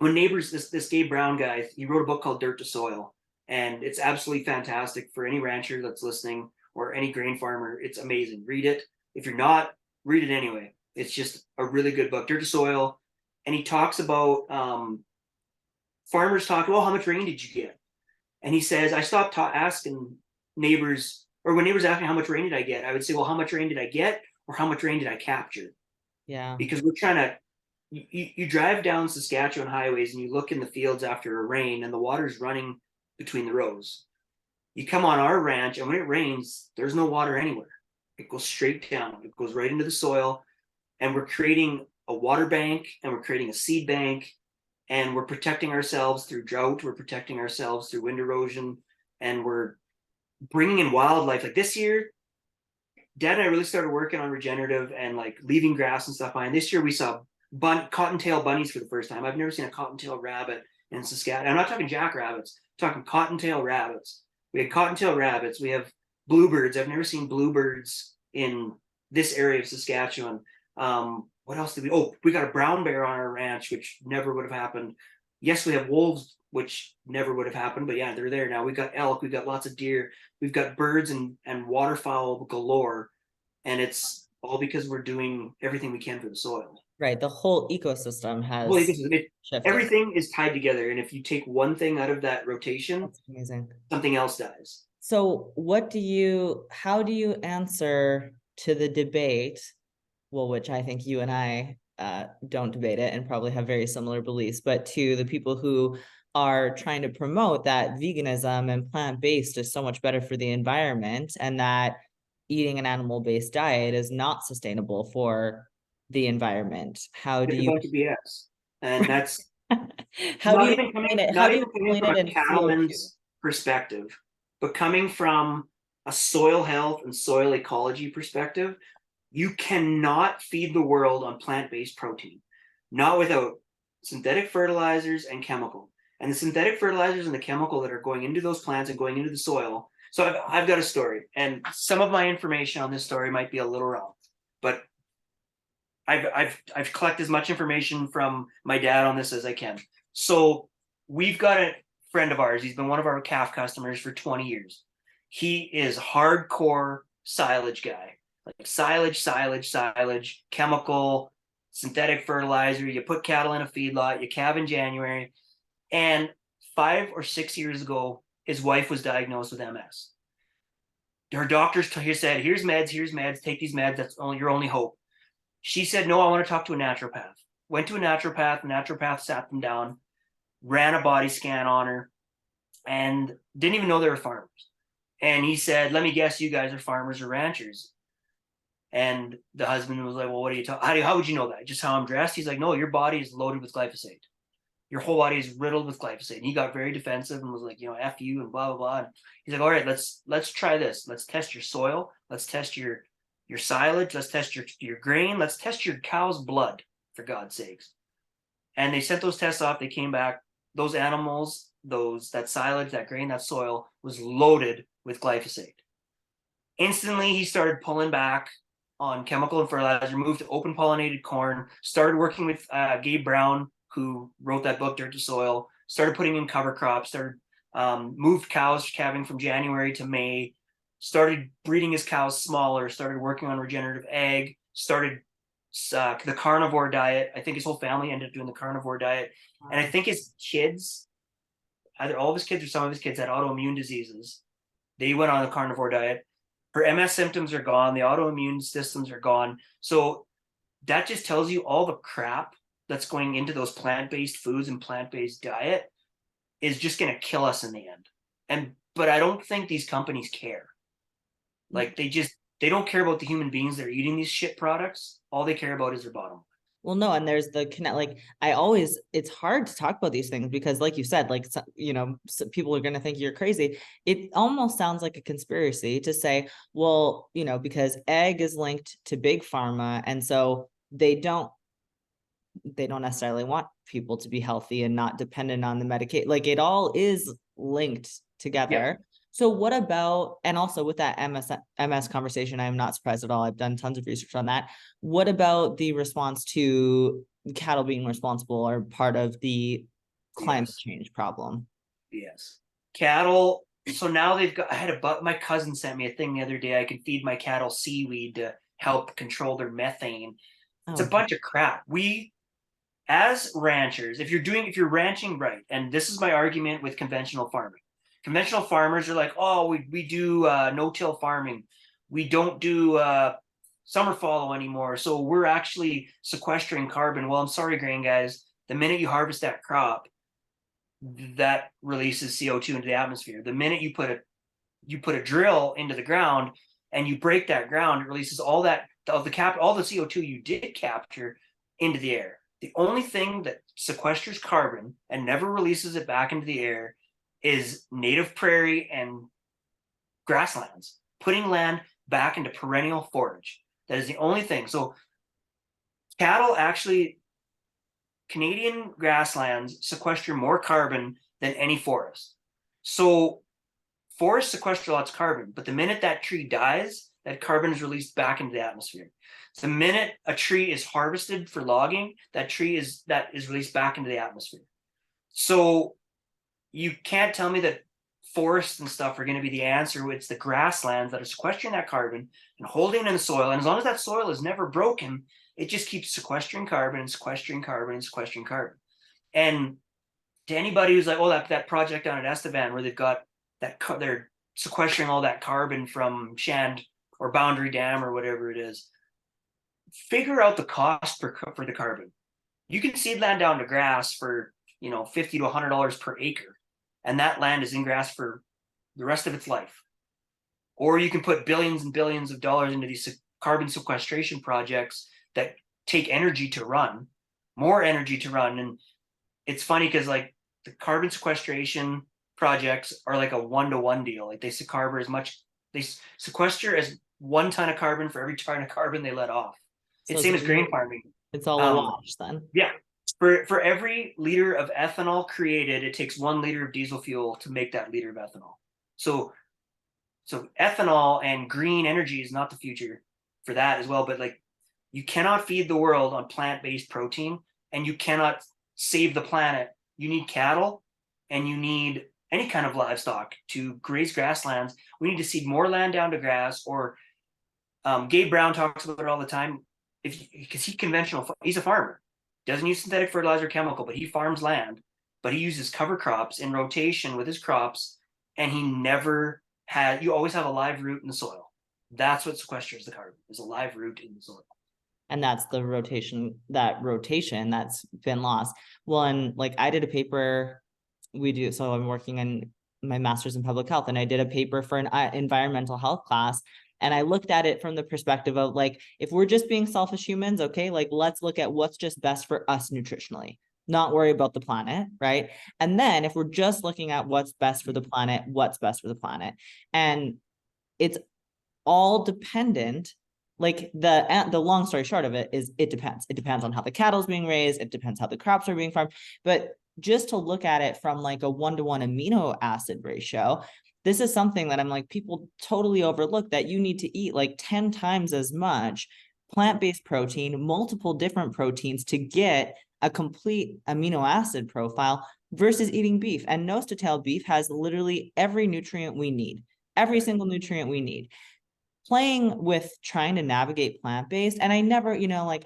neighbors, this Gabe Brown guy, he wrote a book called Dirt to Soil, and it's absolutely fantastic for any rancher that's listening or any grain farmer. It's amazing. Read it. If you're not, read it anyway. It's just a really good book, Dirt to Soil. And he talks about farmers talking, well, how much rain did you get? And he says, I stopped asking neighbors, or when neighbors ask me how much rain did I get, I would say, well, how much rain did I get, or how much rain did I capture? Yeah. Because we're trying to, you drive down Saskatchewan highways and you look in the fields after a rain and the water's running between the rows. You come on our ranch and when it rains, there's no water anywhere. It goes straight down. It goes right into the soil. And we're creating a water bank and we're creating a seed bank and we're protecting ourselves through drought. We're protecting ourselves through wind erosion and we're bringing in wildlife. Like this year, Dad and I really started working on regenerative and like leaving grass and stuff behind. This year we saw cottontail bunnies for the first time. I've never seen a cottontail rabbit in Saskatchewan. I'm not talking jackrabbits, I'm talking cottontail rabbits. We had cottontail rabbits. We have bluebirds. I've never seen bluebirds in this area of Saskatchewan. What else did we? Oh, we got a brown bear on our ranch, which never would have happened. Yes, we have wolves, which never would have happened, but yeah, they're there now. We've got elk, we've got lots of deer, we've got birds and waterfowl galore, and it's all because we're doing everything we can for the soil. Right. The whole ecosystem Well, has shifted. everything is tied together, and if you take one thing out of that rotation, That's amazing. something else dies. So how do you answer to the debate? Well, which I think you and I don't debate it and probably have very similar beliefs, but to the people who are trying to promote that veganism and plant-based is so much better for the environment and that eating an animal-based diet is not sustainable for the environment. How do It's a you bunch of BS, and that's how do you coming, explain it? How not do you even coming explain from it a in CO2? cattleman's perspective, but coming from a soil health and soil ecology perspective. You cannot feed the world on plant-based protein, not without synthetic fertilizers and chemical. And the synthetic fertilizers and the chemical that are going into those plants and going into the soil. So I've got a story, and some of my information on this story might be a little wrong, but I've collected as much information from my dad on this as I can. So we've got a friend of ours. He's been one of our calf customers for 20 years. He is hardcore silage guy, like silage, chemical, synthetic fertilizer. You put cattle in a feedlot, you calve in January. And 5 or 6 years ago, his wife was diagnosed with MS. Her doctors said, here's meds, take these meds. That's your only hope. She said, no, I want to talk to a naturopath. Went to a naturopath sat them down, ran a body scan on her, and didn't even know they were farmers. And he said, let me guess, you guys are farmers or ranchers. And the husband was like, well, what are you talking? How would you know that? Just how I'm dressed? He's like, no, your body is loaded with glyphosate. Your whole body is riddled with glyphosate. And he got very defensive and was like, F you and blah, blah, blah. And he's like, all right, let's try this. Let's test your soil. Let's test your silage. Let's test your grain. Let's test your cow's blood, for God's sakes. And they sent those tests off. They came back. Those animals, that silage, that grain, that soil was loaded with glyphosate. Instantly, he started pulling back on chemical and fertilizer, moved to open pollinated corn, started working with Gabe Brown, who wrote that book, Dirt to Soil, started putting in cover crops, moved cows calving from January to May, started breeding his cows smaller, started working on regenerative ag, started the carnivore diet. I think his whole family ended up doing the carnivore diet. And I think his kids, either all of his kids or some of his kids, had autoimmune diseases. They went on the carnivore diet. Her MS symptoms are gone. The autoimmune systems are gone. So that just tells you all the crap that's going into those plant-based foods and plant-based diet is just going to kill us in the end. But I don't think these companies care. Like they don't care about the human beings that are eating these shit products. All they care about is their bottom line. Well, no, and there's the connect. Like it's hard to talk about these things because, like you said, like people are going to think you're crazy. It almost sounds like a conspiracy to say, well, because egg is linked to big pharma, and so they don't necessarily want people to be healthy and not dependent on the medication. Like it all is linked together. Yeah. So what about, and also with that MS conversation, I am not surprised at all. I've done tons of research on that. What about the response to cattle being responsible or part of the climate change problem? Yes. Cattle. So now my cousin sent me a thing the other day. I can feed my cattle seaweed to help control their methane. It's a bunch of crap. We, as ranchers, if you're ranching right, and this is my argument with conventional farming. Conventional farmers are like, oh, we do no-till farming. We don't do summer fallow anymore. So we're actually sequestering carbon. Well, I'm sorry, grain guys. The minute you harvest that crop, that releases CO2 into the atmosphere. The minute you put a drill into the ground and you break that ground, it releases all the CO2 you did capture into the air. The only thing that sequesters carbon and never releases it back into the air is native prairie and grasslands, putting land back into perennial forage. That is the only thing. So cattle actually, Canadian grasslands sequester more carbon than any forest. So forests sequester lots of carbon, but the minute that tree dies, that carbon is released back into the atmosphere. So the minute a tree is harvested for logging, that is released back into the atmosphere. So you can't tell me that forests and stuff are going to be the answer. It's the grasslands that are sequestering that carbon and holding it in the soil. And as long as that soil is never broken, it just keeps sequestering carbon and sequestering carbon and sequestering carbon. And to anybody who's like, oh, that project down at Estevan where they've got they're sequestering all that carbon from Shand or Boundary Dam or whatever it is, figure out the cost for the carbon. You can seed land down to grass for $50 to $100 per acre, and that land is in grass for the rest of its life. Or you can put billions and billions of dollars into these carbon sequestration projects that take energy to run, more energy to run. And it's funny because like the carbon sequestration projects are like a 1-to-1 deal. Like they sequester as 1 ton of carbon for every ton of carbon they let off. It's same as grain farming. It's all a wash then. Yeah. For every liter of ethanol created, it takes 1 liter of diesel fuel to make that liter of ethanol. So ethanol and green energy is not the future for that as well. But like, you cannot feed the world on plant-based protein, and you cannot save the planet. You need cattle, and you need any kind of livestock to graze grasslands. We need to seed more land down to grass. Or Gabe Brown talks about it all the time. Because he's a farmer, doesn't use synthetic fertilizer, chemical, but he farms land. But he uses cover crops in rotation with his crops, and he never had. You always have a live root in the soil. That's what sequesters the carbon, is a live root in the soil. And that's the rotation that's been lost. Well, and like I did a paper, so I'm working in my master's in public health, and I did a paper for an environmental health class. And I looked at it from the perspective of like, if we're just being selfish humans, okay, like let's look at what's just best for us nutritionally, not worry about the planet, right? And then if we're just looking at what's best for the planet, what's best for the planet. And it's all dependent. Like the long story short of it is it depends on how the cattle's being raised, it depends how the crops are being farmed. But just to look at it from like a 1-to-1 amino acid ratio, this is something that I'm like, people totally overlook, that you need to eat like 10 times as much plant-based protein, multiple different proteins, to get a complete amino acid profile versus eating beef. And nose-to-tail beef has literally every nutrient we need, every single nutrient we need. Playing with trying to navigate plant-based, and I never, like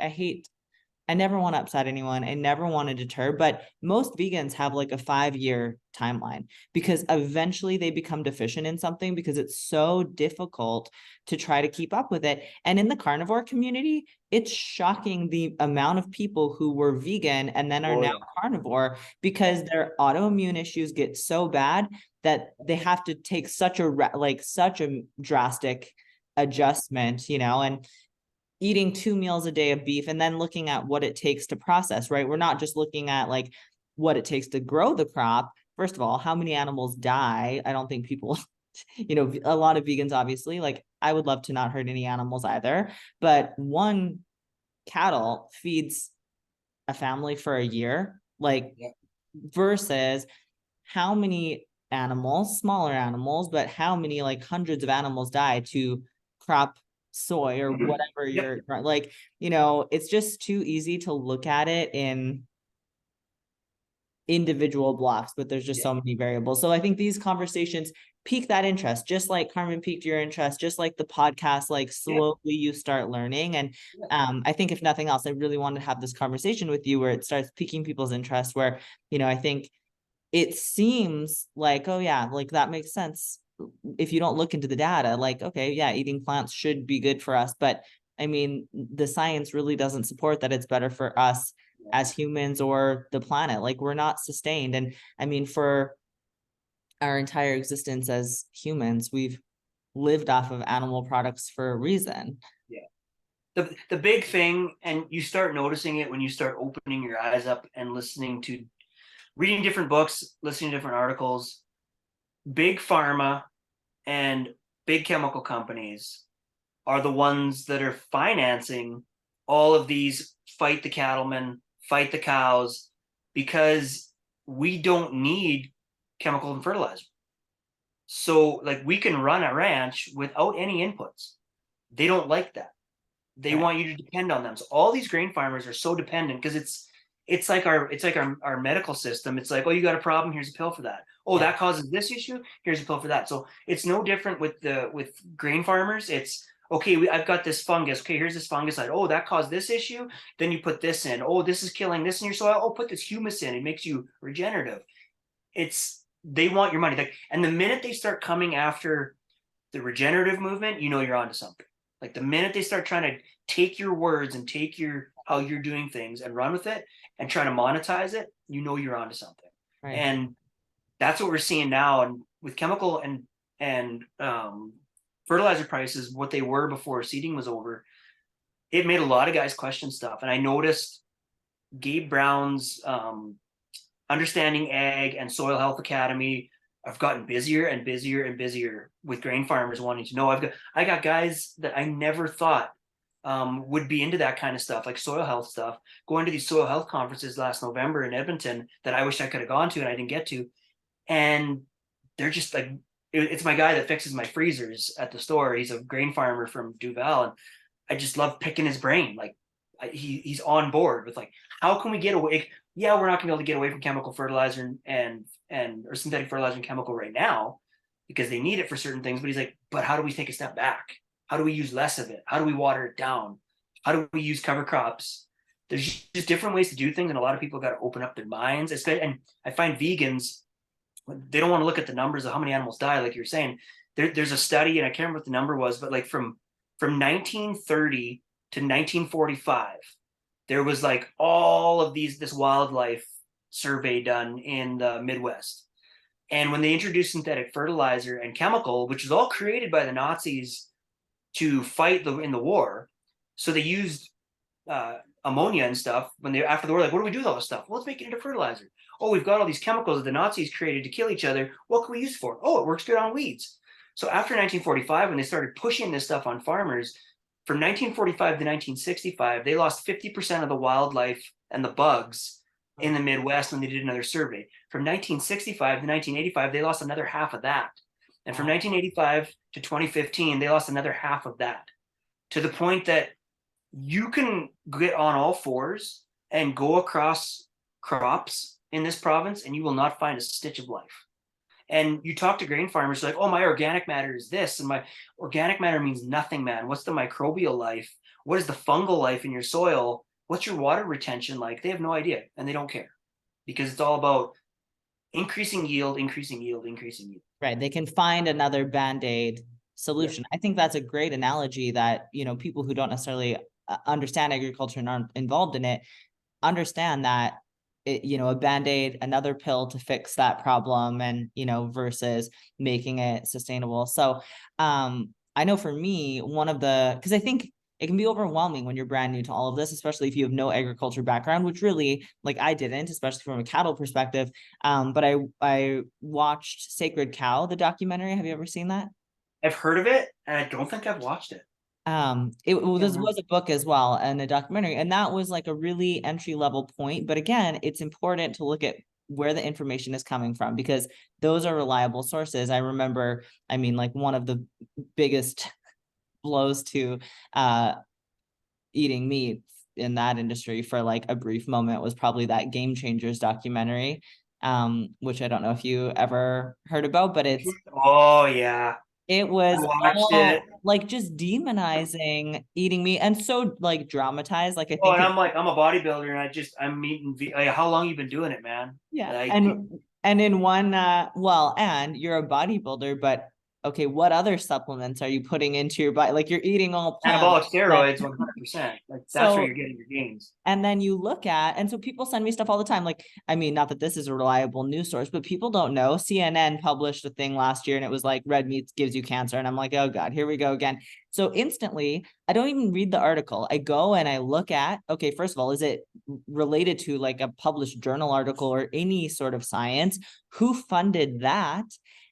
I never want to upset anyone, I never want to deter, but most vegans have like a 5-year timeline, because eventually they become deficient in something, because it's so difficult to try to keep up with it. And in the carnivore community, it's shocking the amount of people who were vegan and then are now carnivore, because their autoimmune issues get so bad that they have to take such a drastic adjustment, and eating 2 meals a day of beef, and then looking at what it takes to process, right? We're not just looking at like what it takes to grow the crop. First of all, how many animals die? I don't think people, a lot of vegans, obviously, like I would love to not hurt any animals either, but one cattle feeds a family for a year, like versus how many animals, smaller animals, but how many like hundreds of animals die to crop soy or whatever you're like, it's just too easy to look at it in individual blocks, but there's just so many variables. So I think these conversations pique that interest, just like Carmen piqued your interest, just like the podcast, like slowly you start learning. And I think if nothing else, I really want to have this conversation with you where it starts piquing people's interest, where, I think it seems like, oh yeah, like that makes sense. If you don't look into the data, like, okay, yeah, eating plants should be good for us. But I mean, the science really doesn't support that it's better for us as humans or the planet. Like, we're not sustained. And I mean, for our entire existence as humans, we've lived off of animal products for a reason. The big thing, and you start noticing it when you start opening your eyes up and reading different books, listening to different articles. Big pharma and big chemical companies are the ones that are financing all of these fight the cattlemen, fight the cows, because we don't need chemical and fertilizer. So like, we can run a ranch without any inputs. They don't like that. They want you to depend on them. So all these grain farmers are so dependent, because it's like our medical system. It's like, oh, you got a problem, here's a pill for that. Oh, that causes this issue, here's a pill for that. So it's no different with grain farmers. It's okay, I've got this fungus. Okay, here's this fungicide. Oh, that caused this issue. Then you put this in. Oh, this is killing this in your soil. Oh, put this humus in. It makes you regenerative. They want your money. And the minute they start coming after the regenerative movement, you're onto something. Like, the minute they start trying to take your words and take how you're doing things and run with it and try to monetize it, you're onto something. Right. And that's what we're seeing now. And with chemical and fertilizer prices, what they were before seeding was over, it made a lot of guys question stuff. And I noticed Gabe Brown's Understanding Ag and Soil Health Academy, I've gotten busier and busier and busier with grain farmers wanting to know. I got guys that I never thought would be into that kind of stuff, like soil health stuff. Going to these soil health conferences last November in Edmonton that I wish I could have gone to and I didn't get to, and they're just like, it's my guy that fixes my freezers at the store. He's a grain farmer from Duval, and I just love picking his brain. Like he's on board with like, how can we get away? Yeah, we're not gonna be able to get away from chemical fertilizer and or synthetic fertilizer and chemical right now because they need it for certain things. But he's like, but how do we take a step back? How do we use less of it? How do we water it down? How do we use cover crops? There's just different ways to do things, and a lot of people got to open up their minds. And I find vegans, they don't want to look at the numbers of how many animals die, like you're saying. There's a study, and I can't remember what the number was, but like from 1930 to 1945, there was like all of this wildlife survey done in the Midwest. And when they introduced synthetic fertilizer and chemical, which was all created by the Nazis to fight in the war, so they used ammonia and stuff when they after the war. Like, what do we do with all this stuff? Well, let's make it into fertilizer. Oh, we've got all these chemicals that the Nazis created to kill each other. What can we use for it? Oh, it works good on weeds. So after 1945, when they started pushing this stuff on farmers, from 1945 to 1965, they lost 50% of the wildlife and the bugs in the Midwest when they did another survey. From 1965 to 1985, they lost another half of that. And from 1985 to 2015, they lost another half of that, to the point that you can get on all fours and go across crops in this province and you will not find a stitch of life. And you talk to grain farmers like, oh, my organic matter is this, and my organic matter means nothing, man. What's the microbial life? What is the fungal life in your soil? What's your water retention like? They have no idea, and they don't care, because it's all about increasing yield, increasing yield, increasing yield. Right. They can find another Band-Aid solution. Yeah. I think that's a great analogy that, people who don't necessarily understand agriculture and aren't involved in it understand that a Band-Aid, another pill to fix that problem, and versus making it sustainable. So I know for me, because I think it can be overwhelming when you're brand new to all of this, especially if you have no agriculture background, which really, like, I didn't, especially from a cattle perspective. But I watched Sacred Cow, the documentary. Have you ever seen that? I've heard of it, and I don't think I've watched it. This was a book as well and a documentary, and that was like a really entry level point. But again, it's important to look at where the information is coming from, because those are reliable sources. I remember, like, one of the biggest blows to eating meat in that industry for like a brief moment was probably that Game Changers documentary, which I don't know if you ever heard about, but oh yeah, it was watched all it. like just demonizing eating meat, and so like dramatized. Like, I Oh, think and I'm a bodybuilder, and I'm eating. Like, how long you been doing it, man? yeah. Like, And in one and you're a bodybuilder, but okay, what other supplements are you putting into your body? Like, you're eating all plants. anabolic steroids, 100%. Like, that's where So you're getting your gains. and then you look at, and so people send me stuff all the time. Like, not that this is a reliable news source, but people don't know. CNN published a thing last year and it was like, red meat gives you cancer. And I'm like, oh God, here we go again. So instantly, I don't even read the article. I go and I look at, okay, first of all, is it related to like a published journal article or any sort of science? Who funded that?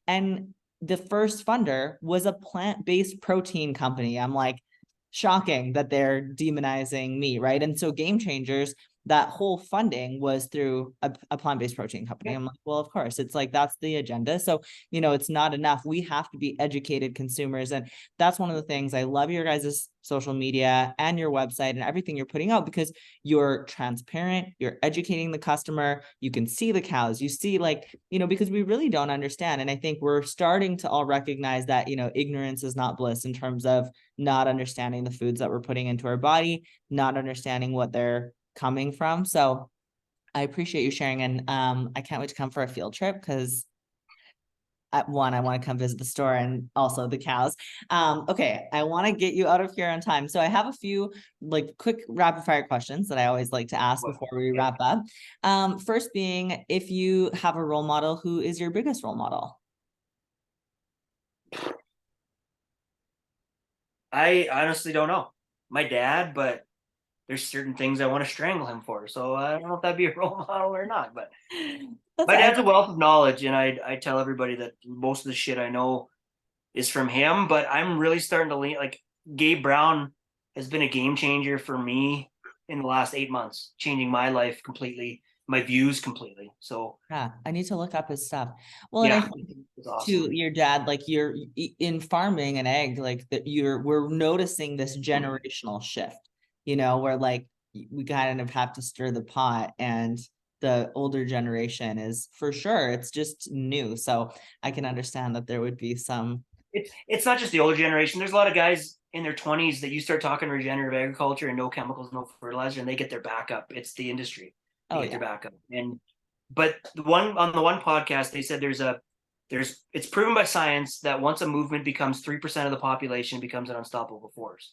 And the first funder was a plant-based protein company. I'm like, shocking that they're demonizing meat, right? And so Game Changers, that whole funding was through a plant-based protein company. Yeah. I'm like, well, of course, it's like, that's the agenda. So, it's not enough. We have to be educated consumers. And that's one of the things I love your guys' social media and your website and everything you're putting out, because you're transparent, you're educating the customer, you can see the cows, you see, like, because we really don't understand. And I think we're starting to all recognize that, ignorance is not bliss, in terms of not understanding the foods that we're putting into our body, not understanding what they're coming from. So I appreciate you sharing, and I can't wait to come for a field trip, because at one, I want to come visit the store and also the cows. Okay, I want to get you out of here on time. So I have a few like quick rapid fire questions that I always like to ask before we wrap up. First being, if you have a role model, who is your biggest role model? I honestly don't know. My dad, but there's certain things I want to strangle him for. So I don't know if that'd be a role model or not. But my dad's a wealth of knowledge, and I tell everybody that most of the shit I know is from him. But I'm really starting to lean, like, Gabe Brown has been a game changer for me in the last 8 months, changing my life completely, my views completely. So Yeah, I need to look up his stuff. Well, and I yeah, think it's to awesome. your dad, like you're in farming an egg, like that we're noticing this generational shift, where like we kind of have to stir the pot, and the older generation is for sure, it's just new. So I can understand that there would be some. It's not just the older generation. There's a lot of guys in their 20s that you start talking regenerative agriculture and no chemicals, no fertilizer, and they get their backup. It's the industry. They Oh get yeah. their backup. And but the one podcast they said there's it's proven by science that once a movement becomes 3% of the population, it becomes an unstoppable force.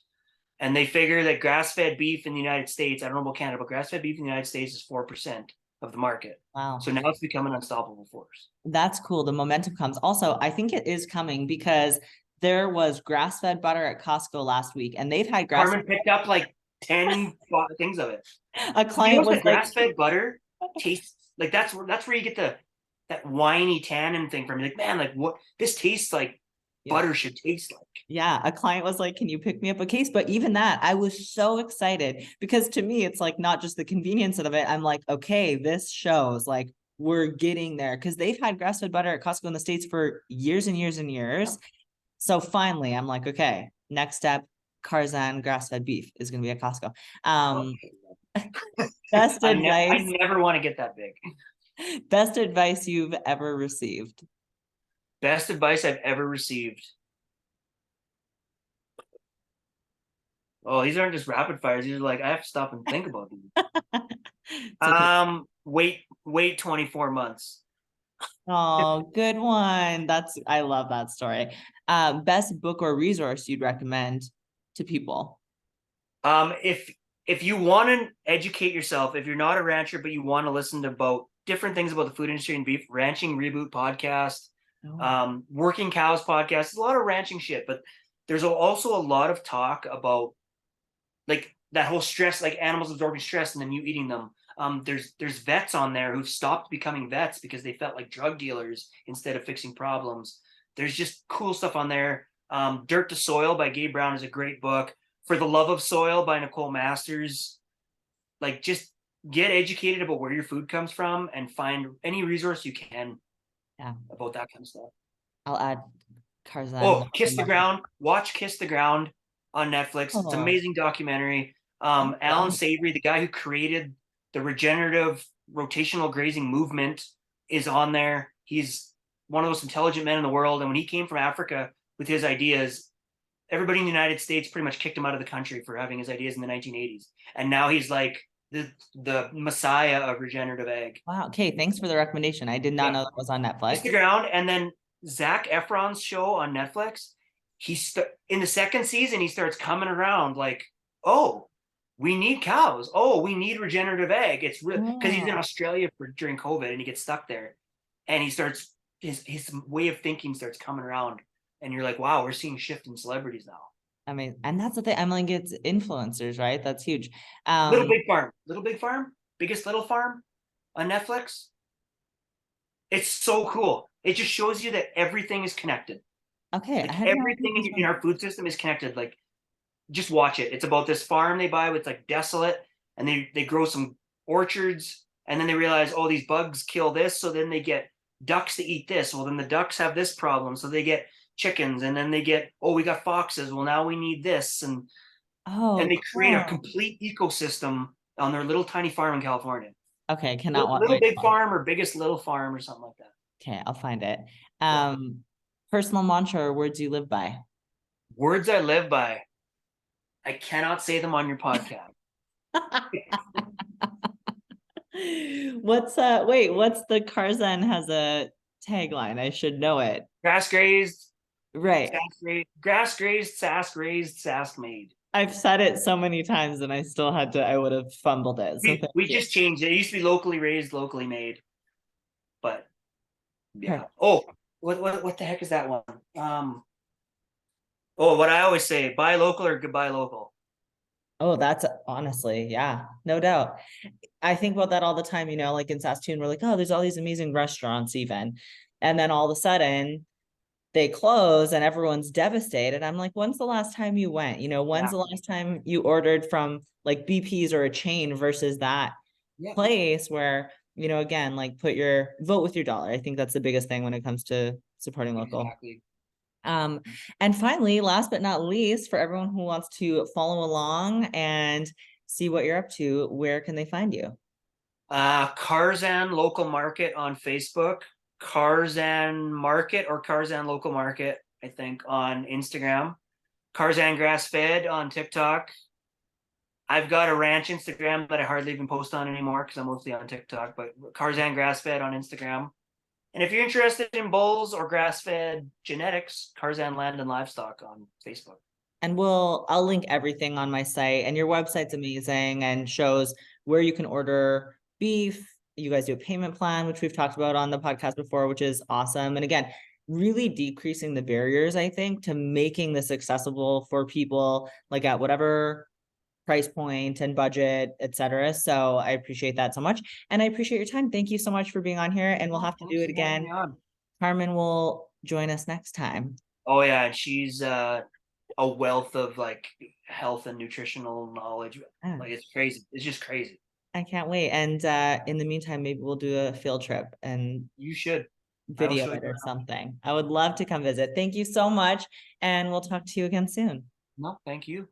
And they figure that grass-fed beef in the United States, I don't know about Canada, but grass-fed beef in the United States is 4% of the market. So Wow. now it's become an unstoppable force. That's cool. The momentum comes. Also, I think it is coming because there was grass-fed butter at Costco last week, and they've had grass. Carmen picked up like 10 things of it. A You know client what was the like, grass-fed butter tastes like? That's where you get that whiny tannin thing from. You're like, man, like what this tastes like yeah, butter should taste like. yeah. A client was like, can you pick me up a case? But even that, I was so excited because to me, it's like not just the convenience of it. I'm like, okay, this shows like we're getting there because they've had grass-fed butter at Costco in the States for years and years and years. So finally, I'm like, okay, next step, Carzan grass-fed beef is going to be at Costco. Oh, Um, best I advice, never want to get that big. best advice you've ever received. Best advice I've ever received. Oh, these aren't just rapid fires. These are like I have to stop and think about these. It's okay. Wait 24 months. Oh, good one. I love that story. Best book or resource you'd recommend to people. If you want to educate yourself, if you're not a rancher but you want to listen to about different things about the food industry and beef, Ranching Reboot podcast, Oh, Working Cows podcast, there's a lot of ranching shit, but there's also a lot of talk about like that whole stress, like animals absorbing stress and then you eating them. There's vets on there who've stopped becoming vets because they felt like drug dealers instead of fixing problems. There's just cool stuff on there. Dirt to Soil by Gabe Brown is a great book. For the Love of Soil by Nicole Masters. Like just get educated about where your food comes from and find any resource you can yeah. about that kind of stuff. I'll add Carzan Oh, Local Kiss the Market. Ground. Watch Kiss the Ground on Netflix. It's an Oh, amazing documentary. I'm Alan done. Savory, the guy who created the regenerative rotational grazing movement, is on there. He's one of the most intelligent men in the world. And when he came from Africa with his ideas, everybody in the United States pretty much kicked him out of the country for having his ideas in the 1980s. And now he's like the messiah of regenerative ag. Wow. Okay. Thanks for the recommendation. I did not Yeah. know that was on Kiss the Netflix. Ground, and then Zach Efron's show on Netflix. In the second season, he starts coming around like, oh, we need cows. Oh, we need regenerative ag. It's real because he's in Oh, Australia during COVID and he gets stuck there, and he starts his way of thinking starts coming around, and you're like, wow, we're seeing a shift in celebrities now. I mean, and that's the thing. I'm like, it's influencers, right? That's huge. Little Big Farm, Biggest Little Farm on Netflix. It's so cool. It just shows you that everything is connected. Okay. I Like had no idea everything this in one. our food system is connected. Like just watch it. It's about this farm they buy with like desolate, and they grow some orchards, and then they realize, oh, these bugs kill this, so then they get ducks to eat this. Well, then the ducks have this problem, so they get chickens, and then they get, oh, we got foxes. Well, now we need this, and Oh, they create a cool. complete ecosystem on their little tiny farm in California. Okay. Cannot Little wait. Big Farm or Biggest Little Farm or something like that. Okay. I'll find it. Yeah. Personal mantra or words you live by. Words I live by. I cannot say them on your podcast. What's the Carzan has a tagline? I should know it. Grass grazed, Right. sask raised, sask made. I've said it so many times and I would have fumbled it. So thank We you. just changed it. It used to be locally raised, locally made. But yeah. Perfect. Oh, what the heck is that one? What I always say, buy local or goodbye local. Oh, that's honestly, yeah, no doubt. I think about that all the time, like in Saskatoon, we're like, oh, there's all these amazing restaurants even. And then all of a sudden they close and everyone's devastated. I'm like, when's the last time you went? When's Yeah. the last time you ordered from like BP's or a chain versus that Yeah. place where, again, like vote with your dollar. I think that's the biggest thing when it comes to supporting local. Exactly. Um, and finally, last but not least, for everyone who wants to follow along and see what you're up to, where can they find you? Carzan Local Market on Facebook, Carzan Market or Carzan Local Market, I think, on Instagram, Carzan Grass Fed on TikTok. I've got a ranch Instagram that I hardly even post on anymore because I'm mostly on TikTok, but Carzan Grass Fed on Instagram. And if you're interested in bulls or grass fed genetics, Carzan Land and Livestock on Facebook. And I'll link everything on my site, and your website's amazing and shows where you can order beef. You guys do a payment plan, which we've talked about on the podcast before, which is awesome. And again, really decreasing the barriers, I think, to making this accessible for people like at whatever price point and budget, etc. So I appreciate that so much. And I appreciate your time. Thank you so much for being on here. And we'll Oh, have to do thanks it for having me again. on. Carmen will join us next time. Oh yeah, and she's a wealth of like health and nutritional knowledge. Yeah. Like it's crazy. It's just crazy. I can't wait. And in the meantime, maybe we'll do a field trip and You should. I will video show you it or around. something. I would love to come visit. Thank you so much. And we'll talk to you again soon. No, thank you.